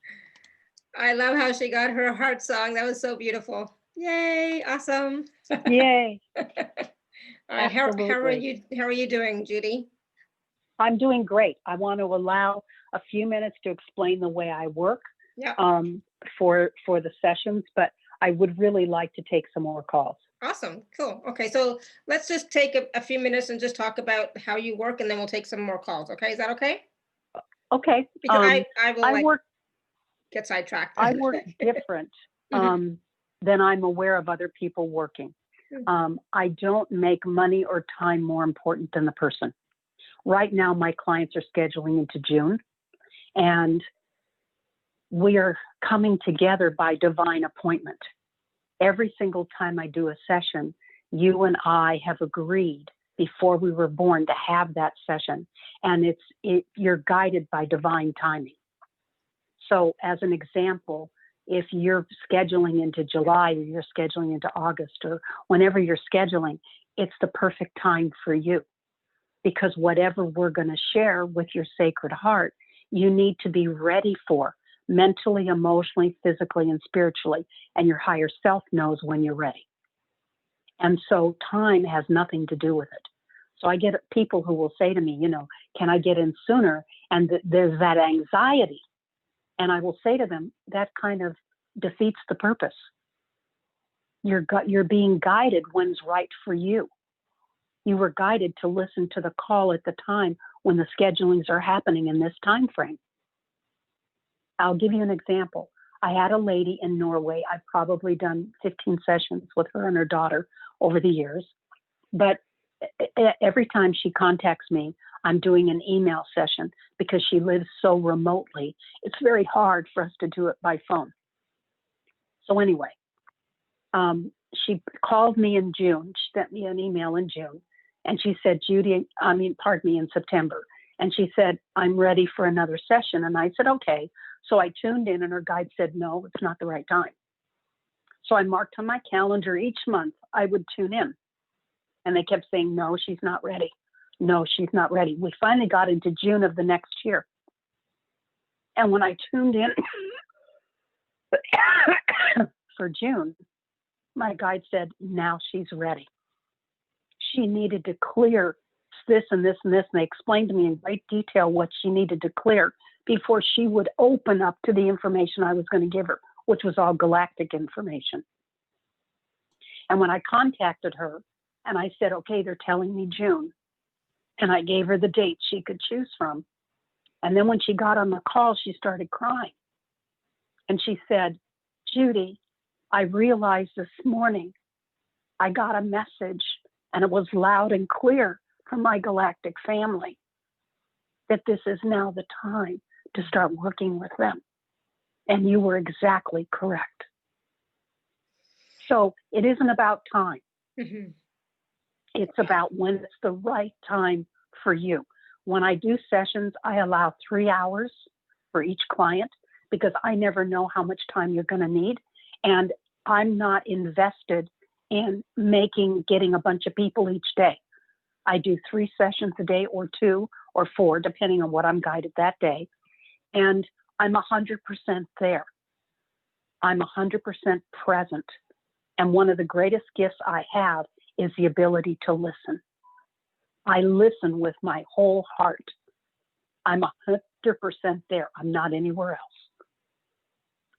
I love how she got her heart song. That was so beautiful. Yay, awesome. Yay. All right, how Absolutely. are you doing, Judy? I'm doing great. I want to allow a few minutes to explain the way I work Yeah. For the sessions, but I would really like to take some more calls. Awesome. Cool. Okay, so let's just take a few minutes and just talk about how you work, and then we'll take some more calls. Okay, is that okay? Okay. Because I will work get sidetracked. I work different than I'm aware of other people working. I don't make money or time more important than the person. Right now, my clients are scheduling into June, and we are coming together by divine appointment. Every single time I do a session, you and I have agreed before we were born to have that session. And you're guided by divine timing. So as an example, if you're scheduling into July or you're scheduling into August or whenever you're scheduling, it's the perfect time for you. Because whatever we're going to share with your Sacred Heart, you need to be ready for mentally, emotionally, physically, and spiritually. And your higher self knows when you're ready. And so time has nothing to do with it. So I get people who will say to me, can I get in sooner? And there's that anxiety. And I will say to them, that kind of defeats the purpose. You're being guided when's right for you. You were guided to listen to the call at the time when the schedulings are happening in this time frame. I'll give you an example. I had a lady in Norway. I've probably done 15 sessions with her and her daughter over the years. But every time she contacts me, I'm doing an email session because she lives so remotely. It's very hard for us to do it by phone. So anyway, she called me in June. She sent me an email in June. And she said, in September. And she said, I'm ready for another session. And I said, okay. So I tuned in and her guide said, no, it's not the right time. So I marked on my calendar each month I would tune in. And they kept saying, no, she's not ready. No, she's not ready. We finally got into June of the next year. And when I tuned in for June, my guide said, now she's ready. She needed to clear this and this and this. And they explained to me in great detail what she needed to clear before she would open up to the information I was going to give her, which was all galactic information. And when I contacted her and I said, okay, they're telling me June, and I gave her the date she could choose from. And then when she got on the call, she started crying. And she said, Judy, I realized this morning I got a message, and it was loud and clear from my galactic family that this is now the time to start working with them. And you were exactly correct. So it isn't about time. Mm-hmm. It's about when it's the right time for you. When I do sessions, I allow 3 hours for each client because I never know how much time you're going to need. And I'm not invested in getting a bunch of people each day. I do 3 sessions a day or 2 or 4, depending on what I'm guided that day. And I'm 100% there. I'm 100% present. And one of the greatest gifts I have is the ability to listen. I listen with my whole heart. I'm 100% there. I'm not anywhere else.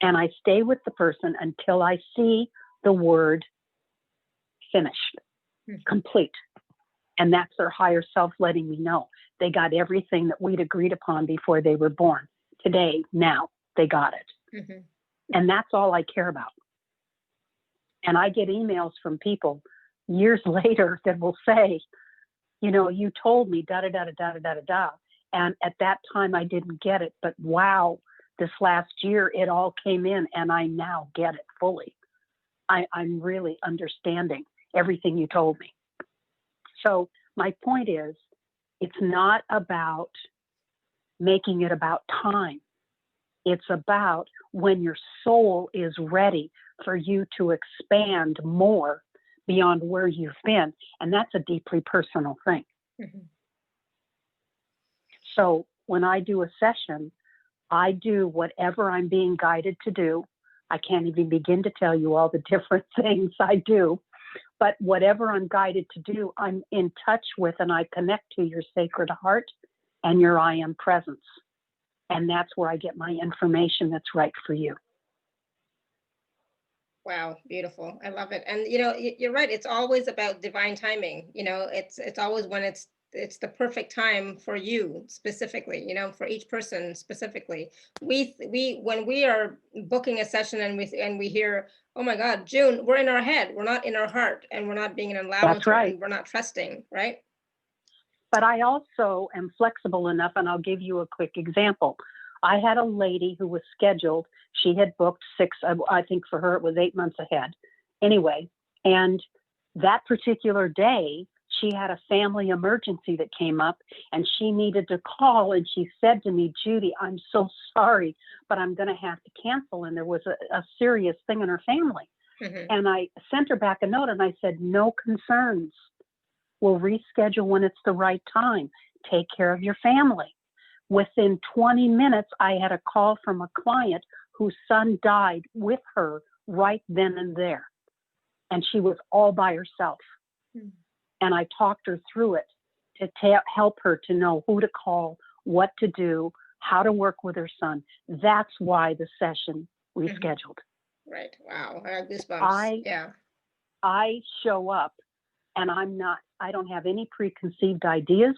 And I stay with the person until I see the word finished, complete. And that's their higher self letting me know they got everything that we'd agreed upon before they were born. Today, now, they got it. Mm-hmm. And that's all I care about. And I get emails from people years later that will say, you told me da-da-da-da-da-da-da-da. And at that time, I didn't get it. But wow, this last year, it all came in and I now get it fully. I'm really understanding everything you told me. So my point is, it's not about making it about time. It's about when your soul is ready for you to expand more beyond where you've been. And that's a deeply personal thing. Mm-hmm. So when I do a session, I do whatever I'm being guided to do. I can't even begin to tell you all the different things I do. But whatever I'm guided to do, I'm in touch with and I connect to your Sacred Heart and your I Am presence. And that's where I get my information that's right for you. Wow, beautiful. I love it. And you're right. It's always about divine timing. It's always when it's the perfect time for you specifically, for each person specifically. When we are booking a session and we hear, oh my God, June, we're in our head, we're not in our heart, and we're not being an allowance. That's right. And we're not trusting, right? But I also am flexible enough, and I'll give you a quick example. I had a lady who was scheduled. She had booked 6, I think for her it was 8 months ahead. Anyway, and that particular day, she had a family emergency that came up and she needed to call. And she said to me, Judy, I'm so sorry, but I'm going to have to cancel. And there was a serious thing in her family. And I sent her back a note and I said, no concerns. We'll reschedule when it's the right time. Take care of your family. Within 20 minutes, I had a call from a client whose son died with her right then and there. And she was all by herself. And I talked her through it to help her to know who to call, what to do, how to work with her son. That's why the session rescheduled. Right. Wow. I have goosebumps. I show up and I don't have any preconceived ideas.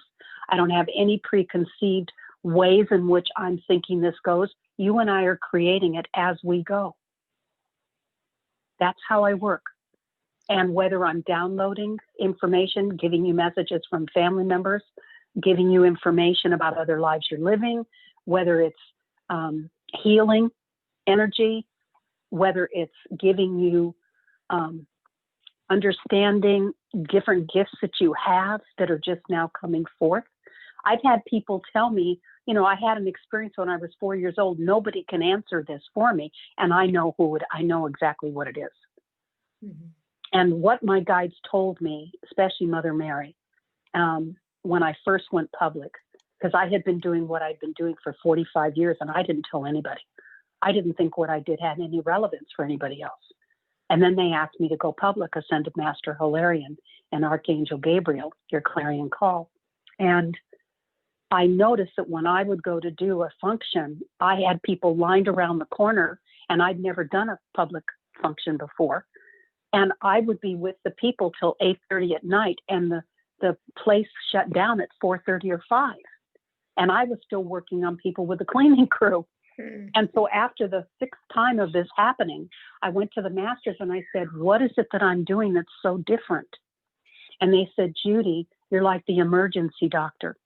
I don't have any preconceived ways in which I'm thinking this goes. You and I are creating it as we go. That's how I work. And whether I'm downloading information, giving you messages from family members, giving you information about other lives you're living, whether it's healing energy, whether it's giving you understanding different gifts that you have that are just now coming forth. I've had people tell me, you know, I had an experience when I was 4 years old. Nobody can answer this for me. And I know I know exactly what it is. And what my guides told me, especially Mother Mary, when I first went public, because I had been doing what I'd been doing for 45 years and I didn't tell anybody. I didn't think what I did had any relevance for anybody else. And then they asked me to go public, Ascended Master Hilarion and Archangel Gabriel, Your Clarion Call. And I noticed that when I would go to do a function, I had people lined around the corner, and I'd never done a public function before. And I would be with the people till 8:30 at night, and the place shut down at 4:30 or 5. And I was still working on people with the cleaning crew. And so after the 6th time of this happening, I went to the masters and I said, what is it that I'm doing that's so different? And they said, Judy, you're like the emergency doctor.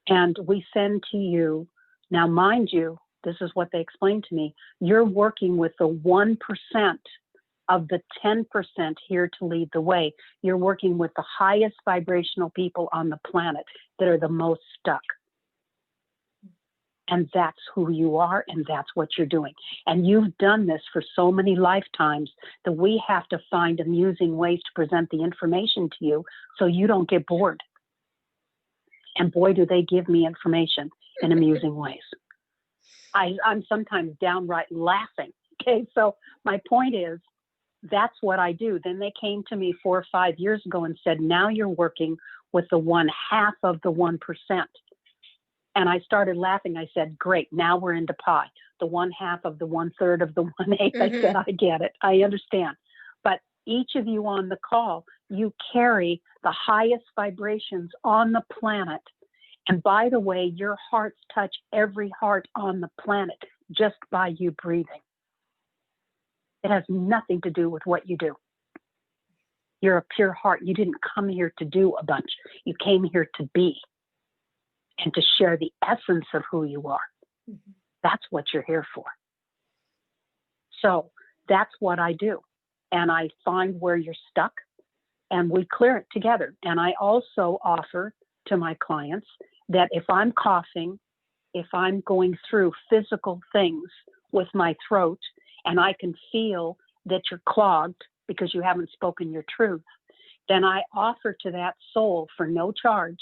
And we send to you, now mind you, this is what they explained to me, you're working with the 1% of the 10% here to lead the way. You're working with the highest vibrational people on the planet that are the most stuck. And that's who you are, and that's what you're doing. And you've done this for so many lifetimes that we have to find amusing ways to present the information to you so you don't get bored. And boy, do they give me information in amusing ways. I'm sometimes downright laughing. Okay, so my point is, that's what I do. Then they came to me 4 or 5 years ago and said, now you're working with the 1/2 of the 1%. And I started laughing. I said, great, now we're into pi. The 1/2 of the 1/3 of the 1/8. I said, I get it. I understand. But each of you on the call, you carry the highest vibrations on the planet. And by the way, your hearts touch every heart on the planet just by you breathing. It has nothing to do with what you do. You're a pure heart. You didn't come here to do a bunch. You came here to be and to share the essence of who you are. That's what you're here for. So that's what I do. And I find where you're stuck and we clear it together. And I also offer to my clients that if I'm coughing, if I'm going through physical things with my throat and I can feel that you're clogged because you haven't spoken your truth, then I offer to that soul for no charge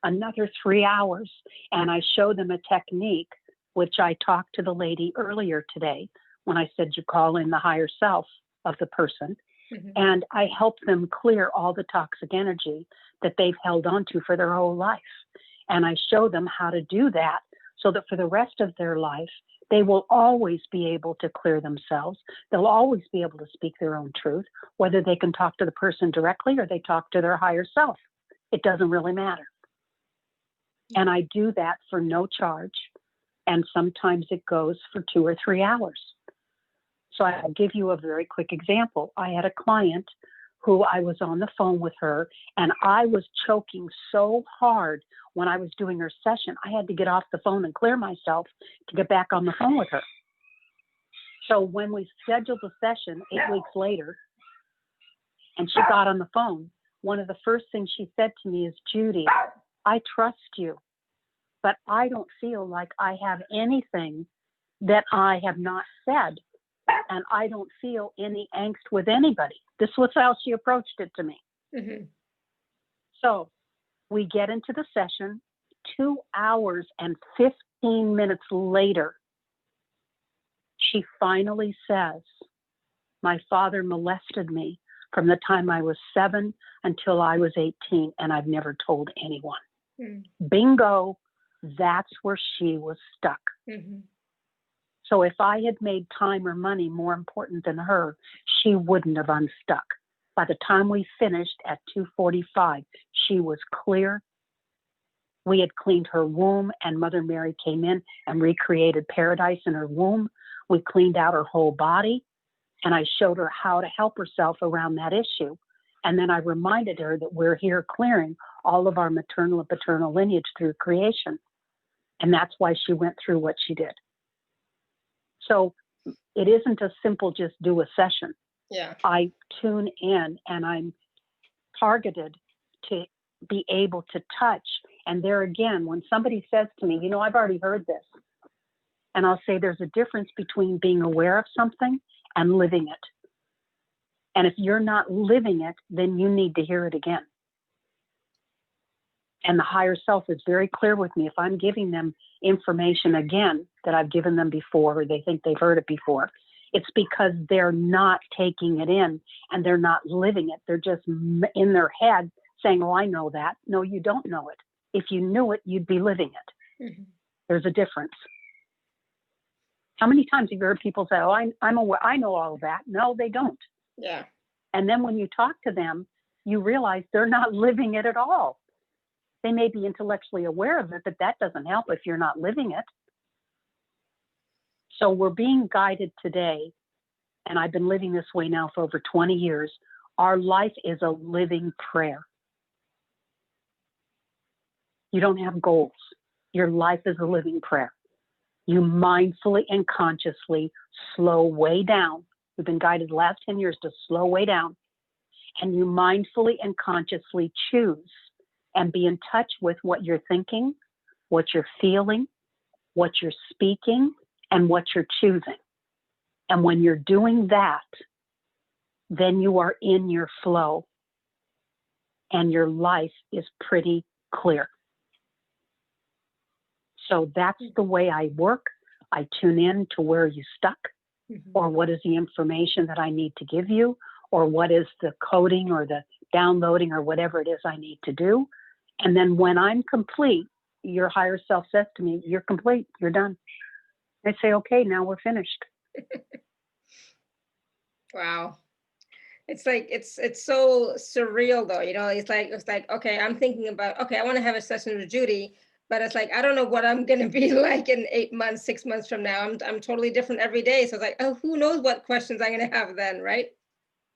another 3 hours, and I show them a technique, which I talked to the lady earlier today when I said you call in the higher self of the person, and I help them clear all the toxic energy that they've held onto for their whole life. And I show them how to do that so that for the rest of their life, they will always be able to clear themselves. They'll always be able to speak their own truth, whether they can talk to the person directly or they talk to their higher self. It doesn't really matter. And I do that for no charge. And sometimes it goes for 2 or 3 hours. So I'll give you a very quick example. I had a client who I was on the phone with her, and I was choking so hard when I was doing her session. I had to get off the phone and clear myself to get back on the phone with her. So when we scheduled the session 8 weeks later, and she got on the phone, one of the first things she said to me is, Judy, I trust you, but I don't feel like I have anything that I have not said, and I don't feel any angst with anybody. This was how she approached it to me. Mm-hmm. So we get into the session. 2 hours and 15 minutes later, she finally says, my father molested me from the time I was 7 until I was 18, and I've never told anyone. Mm-hmm. Bingo, that's where she was stuck. Mm-hmm. So if I had made time or money more important than her, she wouldn't have unstuck. By the time we finished at 2:45, she was clear. We had cleaned her womb, and Mother Mary came in and recreated paradise in her womb. We cleaned out her whole body, and I showed her how to help herself around that issue. And then I reminded her that we're here clearing all of our maternal and paternal lineage through creation. And that's why she went through what she did. So it isn't a simple just do a session. Yeah. I tune in and I'm targeted to be able to touch. And there again, when somebody says to me, you know, I've already heard this. And I'll say there's a difference between being aware of something and living it. And if you're not living it, then you need to hear it again. And the higher self is very clear with me. If I'm giving them information again that I've given them before, or they think they've heard it before, it's because they're not taking it in and they're not living it. They're just in their head saying, oh, I know that. No, you don't know it. If you knew it, you'd be living it. Mm-hmm. There's a difference. How many times have you heard people say, oh, I'm aware, I know all of that? No, they don't. Yeah. And then when you talk to them, you realize they're not living it at all. They may be intellectually aware of it, but that doesn't help if you're not living it. So we're being guided today, and I've been living this way now for over 20 years. Our life is a living prayer. You don't have goals. Your life is a living prayer. You mindfully and consciously slow way down. We've been guided the last 10 years to slow way down. And you mindfully and consciously choose and be in touch with what you're thinking, what you're feeling, what you're speaking, and what you're choosing. And when you're doing that, then you are in your flow and your life is pretty clear. So that's the way I work. I tune in to where you stuck, or what is the information that I need to give you, or what is the coding or the downloading or whatever it is I need to do. And then when I'm complete, your higher self says to me, you're complete, you're done. I say, okay, now we're finished. Wow. It's like, it's so surreal though, you know, it's like, okay, I'm thinking about, okay, I want to have a session with Judy, but it's like, I don't know what I'm going to be like in 8 months, 6 months from now. I'm totally different every day. So it's like, oh, who knows what questions I'm going to have then, right?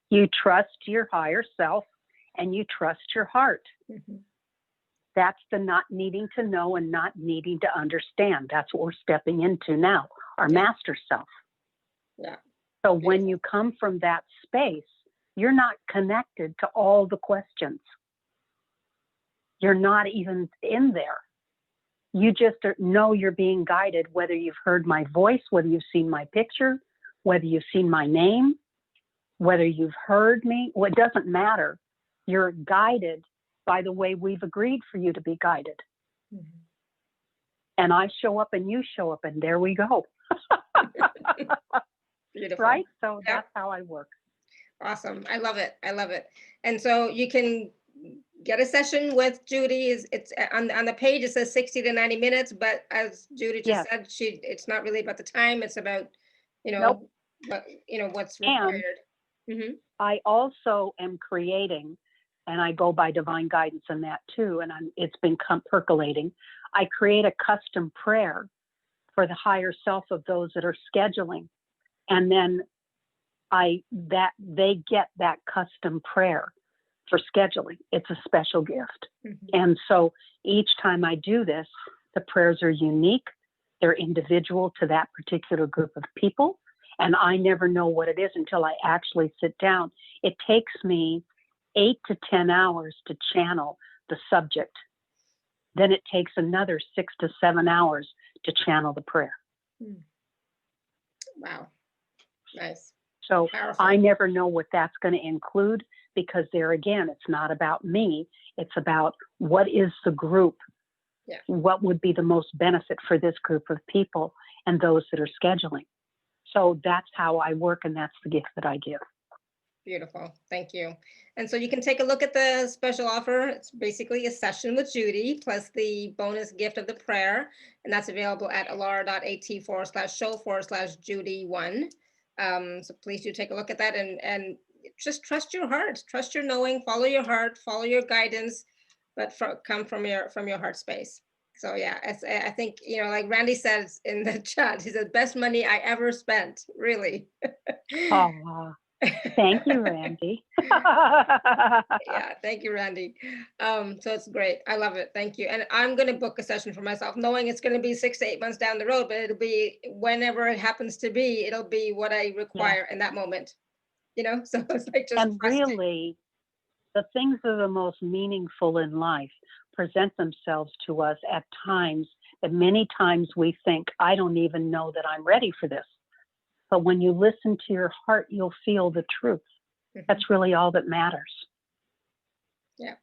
You trust your higher self and you trust your heart. Mm-hmm. That's the not needing to know and not needing to understand. That's what we're stepping into now, our master self. Yeah. So when you come from that space, you're not connected to all the questions. You're not even in there. You just know you're being guided, whether you've heard my voice, whether you've seen my picture, whether you've seen my name, whether you've heard me. Well, it doesn't matter. You're guided by the way we've agreed for you to be guided. Mm-hmm. And I show up and you show up, and there we go. Beautiful. Right? So that's how I work. Awesome. I love it. I love it. And so you can get a session with Judy. It's on the page, it says 60 to 90 minutes, but as Judy just said, it's not really about the time. It's about, you know, what's required. Mm-hmm. I also am creating, and I go by divine guidance in that too, and it's been percolating. I create a custom prayer for the higher self of those that are scheduling. And then they get that custom prayer for scheduling. It's a special gift. Mm-hmm. And so each time I do this, the prayers are unique. They're individual to that particular group of people. And I never know what it is until I actually sit down. It takes me 8 to 10 hours to channel the subject. Then it takes another 6 to 7 hours to channel the prayer. Wow. Nice. So Powerful. I never know what that's going to include, because there again, it's not about me. It's about what is the group? Yeah. What would be the most benefit for this group of people and those that are scheduling? So that's how I work, and that's the gift that I give. Beautiful. Thank you. And so you can take a look at the special offer. It's basically a session with Judy plus the bonus gift of the prayer. And that's available at alara.at/show/Judy1. So please do take a look at that and just trust your heart, trust your knowing, follow your heart, follow your guidance, but come from your heart space. So yeah, I think, you know, like Randy says in the chat, he said, best money I ever spent, really. Oh, thank you, Randy. Yeah, thank you, Randy. So it's great. I love it. Thank you. And I'm going to book a session for myself, knowing it's going to be 6 to 8 months down the road, but it'll be whenever it happens to be, it'll be what I require in that moment, you know? So it's like just And really, the things that are the most meaningful in life present themselves to us at times that many times we think, I don't even know that I'm ready for this. But when you listen to your heart, you'll feel the truth. That's really all that matters. Yeah.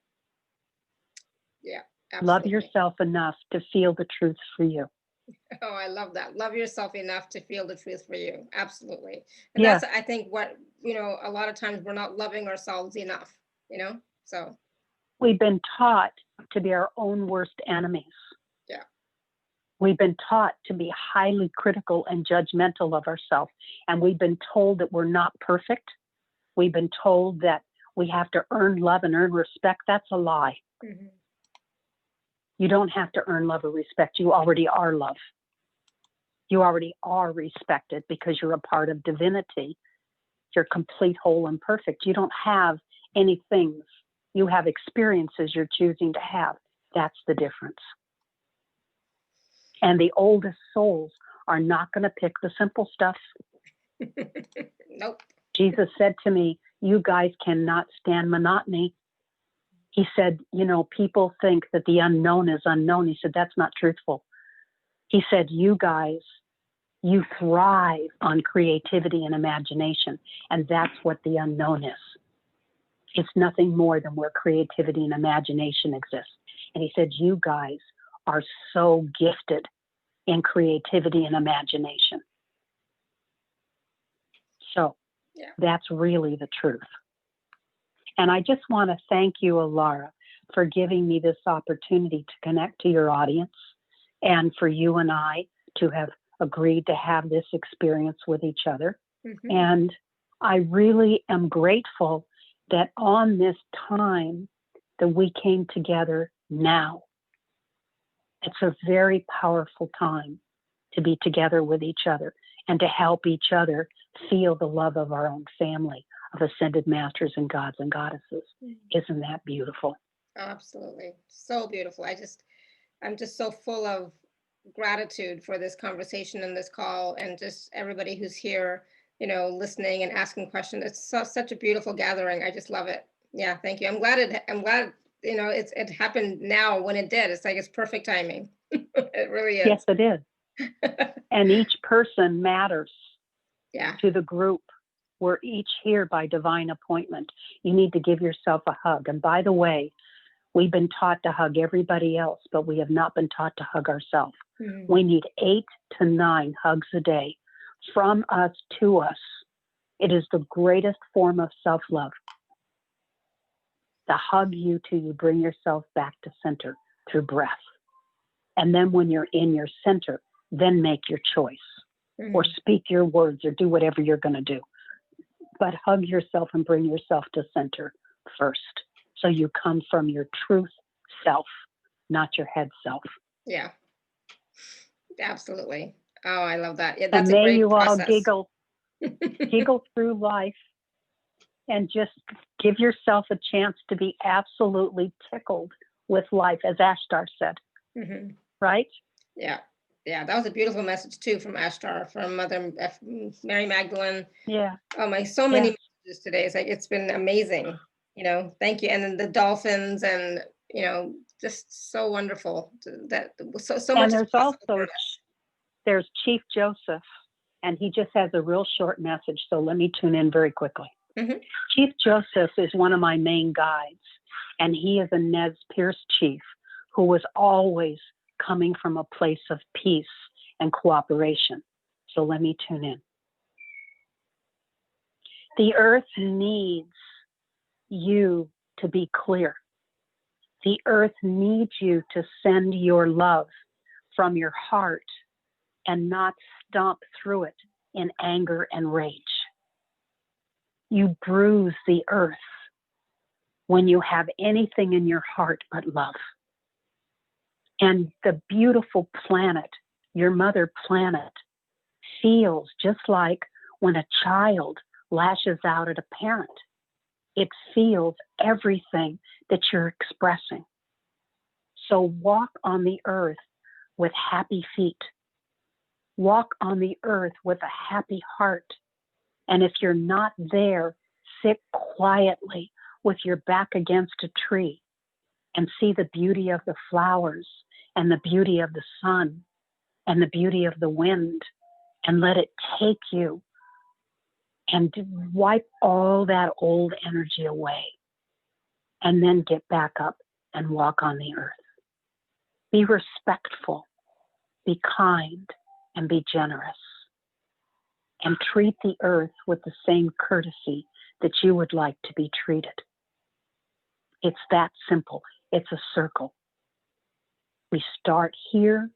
Yeah. Absolutely. Love yourself enough to feel the truth for you. Oh, I love that. Love yourself enough to feel the truth for you. Absolutely. And Yeah. that's, I think, what, you know, a lot of times we're not loving ourselves enough, you know? So we've been taught to be our own worst enemies. Yeah. We've been taught to be highly critical and judgmental of ourselves. And we've been told that we're not perfect. We've been told that we have to earn love and earn respect. That's a lie. Mhm. You don't have to earn love or respect. You already are love. You already are respected because you're a part of divinity. You're complete, whole, and perfect. You don't have any things. You have experiences you're choosing to have. That's the difference. And the oldest souls are not going to pick the simple stuff. Nope. Jesus said to me, you guys cannot stand monotony. He said, you know, people think that the unknown is unknown. He said, that's not truthful. He said, you guys, you thrive on creativity and imagination. And that's what the unknown is. It's nothing more than where creativity and imagination exist. And he said, you guys are so gifted in creativity and imagination. So Yeah. that's really the truth. And I just want to thank you, Alara, for giving me this opportunity to connect to your audience and for you and I to have agreed to have this experience with each other. Mhm. And I really am grateful that on this time that we came together now. It's a very powerful time to be together with each other and to help each other feel the love of our own family of ascended masters and gods and goddesses. Isn't that beautiful? Oh, absolutely. So beautiful. I'm just so full of gratitude for this conversation and this call and just everybody who's here, you know, listening and asking questions. It's such a beautiful gathering. I just love it. Yeah, thank you. I'm glad, you know, it happened now when it did. It's like, it's perfect timing. It really is. Yes, it is. And each person matters Yeah. to the group. We're each here by divine appointment. You need to give yourself a hug. And by the way, we've been taught to hug everybody else, but we have not been taught to hug ourselves. Mhm. We need 8 to 9 hugs a day from us to us. It is the greatest form of self-love. To hug you till you bring yourself back to center through breath. And then when you're in your center, then make your choice or speak your words or do whatever you're going to do. But hug yourself and bring yourself to center first. So you come from your truth self, not your head self. Yeah. Absolutely. Oh, I love that. Yeah, that's and a may great you process. all giggle through life and just give yourself a chance to be absolutely tickled with life, as Ashtar said. Mhm. Right? Yeah. Yeah, that was a beautiful message too from Ashtar, from Mother Mary Magdalene. Yeah. Oh my, so many Yeah. messages today. It's like, it's been amazing. Thank you. And then the dolphins and, just so wonderful that so much And is there's possible also, for us. there's Chief Joseph, and he just has a real short message. So let me tune in very quickly. Mhm. Chief Joseph is one of my main guides, and he is a Nez Perce chief who was always coming from a place of peace and cooperation. So let me tune in. The earth needs you to be clear. The earth needs you to send your love from your heart and not stomp through it in anger and rage. You bruise the earth when you have anything in your heart but love. And the beautiful planet, your mother planet, feels just like when a child lashes out at a parent. It feels everything that you're expressing. So walk on the earth with happy feet. Walk on the earth with a happy heart. And if you're not there, sit quietly with your back against a tree and see the beauty of the flowers and the beauty of the sun and the beauty of the wind, and let it take you and wipe all that old energy away, and then get back up and walk on the earth. Be respectful, be kind, and be generous. And treat the earth with the same courtesy that you would like to be treated. It's that simple. It's a circle. We start here,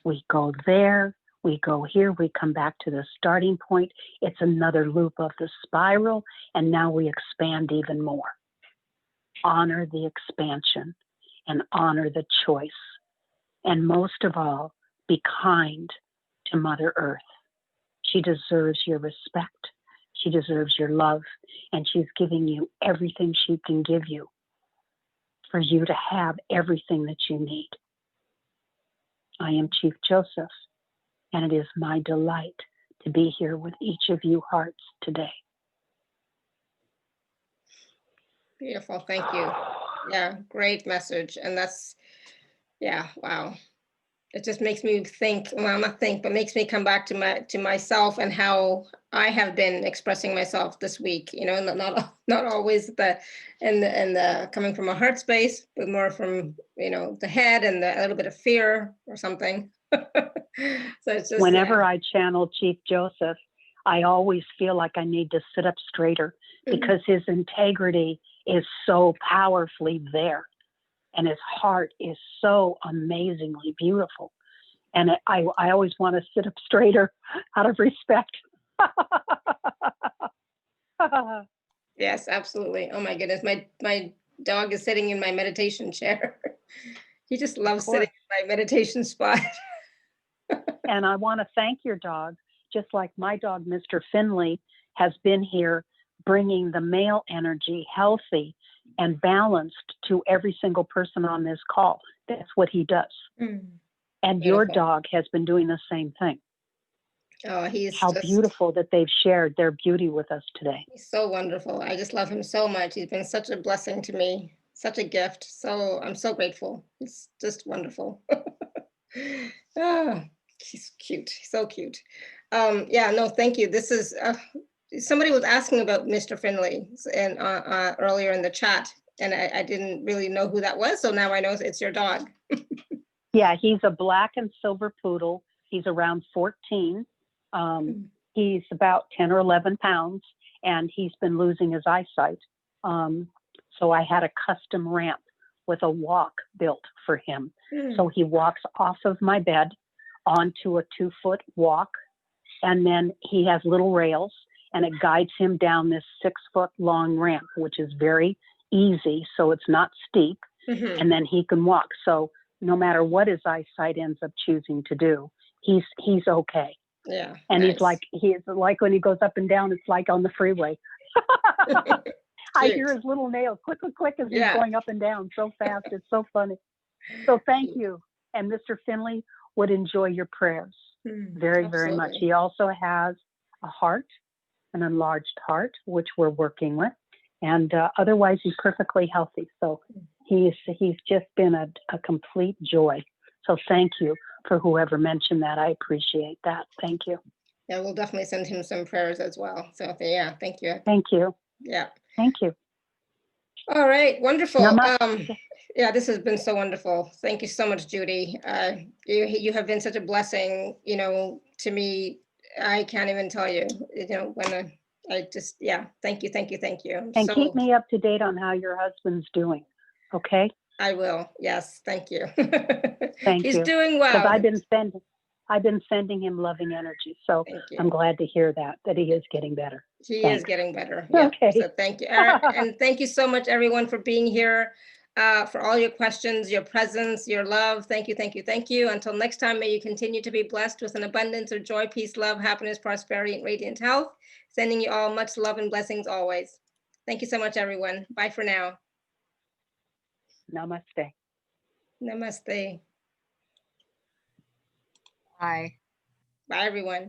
we go there, we go here, we come back to the starting point. It's another loop of the spiral, and now we expand even more. Honor the expansion and honor the choice. And most of all, be kind to Mother Earth. She deserves your respect. She deserves your love, and she's giving you everything she can give you for you to have everything that you need. I am Chief Joseph, and it is my delight to be here with each of you hearts today. Beautiful. Thank you. Yeah, great message. And wow. It just makes me think, well, not think, but makes me come back to myself and how I have been expressing myself this week, not always the coming from a heart space, but more from, the head and a little bit of fear or something. So it's just, whenever I channel Chief Joseph, I always feel like I need to sit up straighter because his integrity is so powerfully there. And his heart is so amazingly beautiful. And I always want to sit up straighter out of respect. Yes, absolutely. Oh my goodness. My dog is sitting in my meditation chair. He just loves sitting in my meditation spot. And I want to thank your dog, just like my dog, Mr. Finley, has been here bringing the male energy healthy and balanced to every single person on this call. That's what he does. And your dog has been doing the same thing. Oh, how beautiful that they've shared their beauty with us today. He's so wonderful. I just love him so much. He's been such a blessing to me, such a gift. So I'm so grateful. It's just wonderful. He's cute. So cute. Yeah, no, thank you. This is somebody was asking about Mr. Finley and earlier in the chat, and I didn't really know who that was. So now I know it's your dog. Yeah, he's a black and silver poodle. He's around 14. He's about 10 or 11 pounds, and he's been losing his eyesight. So I had a custom ramp with a walk built for him. So he walks off of my bed onto a 2-foot walk, and then he has little rails, and it guides him down this 6-foot long ramp, which is very easy, so it's not steep, and then he can walk. So no matter what his eyesight ends up choosing to do, he's okay. Yeah. And he's like when he goes up and down, it's like on the freeway. I hear his little nails click, click, click as he's going up and down so fast. It's so funny. So thank you. And Mr. Finley would enjoy your prayers very, very much. He also has a heart, an enlarged heart, which we're working with. And otherwise, he's perfectly healthy. So he's just been a complete joy. So thank you for whoever mentioned that. I appreciate that. Thank you. Yeah, we'll definitely send him some prayers as well. So yeah, thank you. Thank you. Yeah. Thank you. All right, wonderful. Namaste. Yeah, this has been so wonderful. Thank you so much, Judy. You have been such a blessing, to me. I can't even tell you, when I just, yeah, thank you. And keep me up to date on how your husband's doing. Okay? I will. Yes, thank you. Thank He's you. doing Because well. I've been sending him loving energy. So Thank you. I'm glad to hear that he is getting better. He Thanks. is getting better. Yeah. Okay. So thank you. And thank you so much, everyone, for being here, for all your questions, your presence, your love. Thank you. Until next time, may you continue to be blessed with an abundance of joy, peace, love, happiness, prosperity, and radiant health. Sending you all much love and blessings always. Thank you so much, everyone. Bye for now. Namaste. Namaste. Bye. Bye, everyone.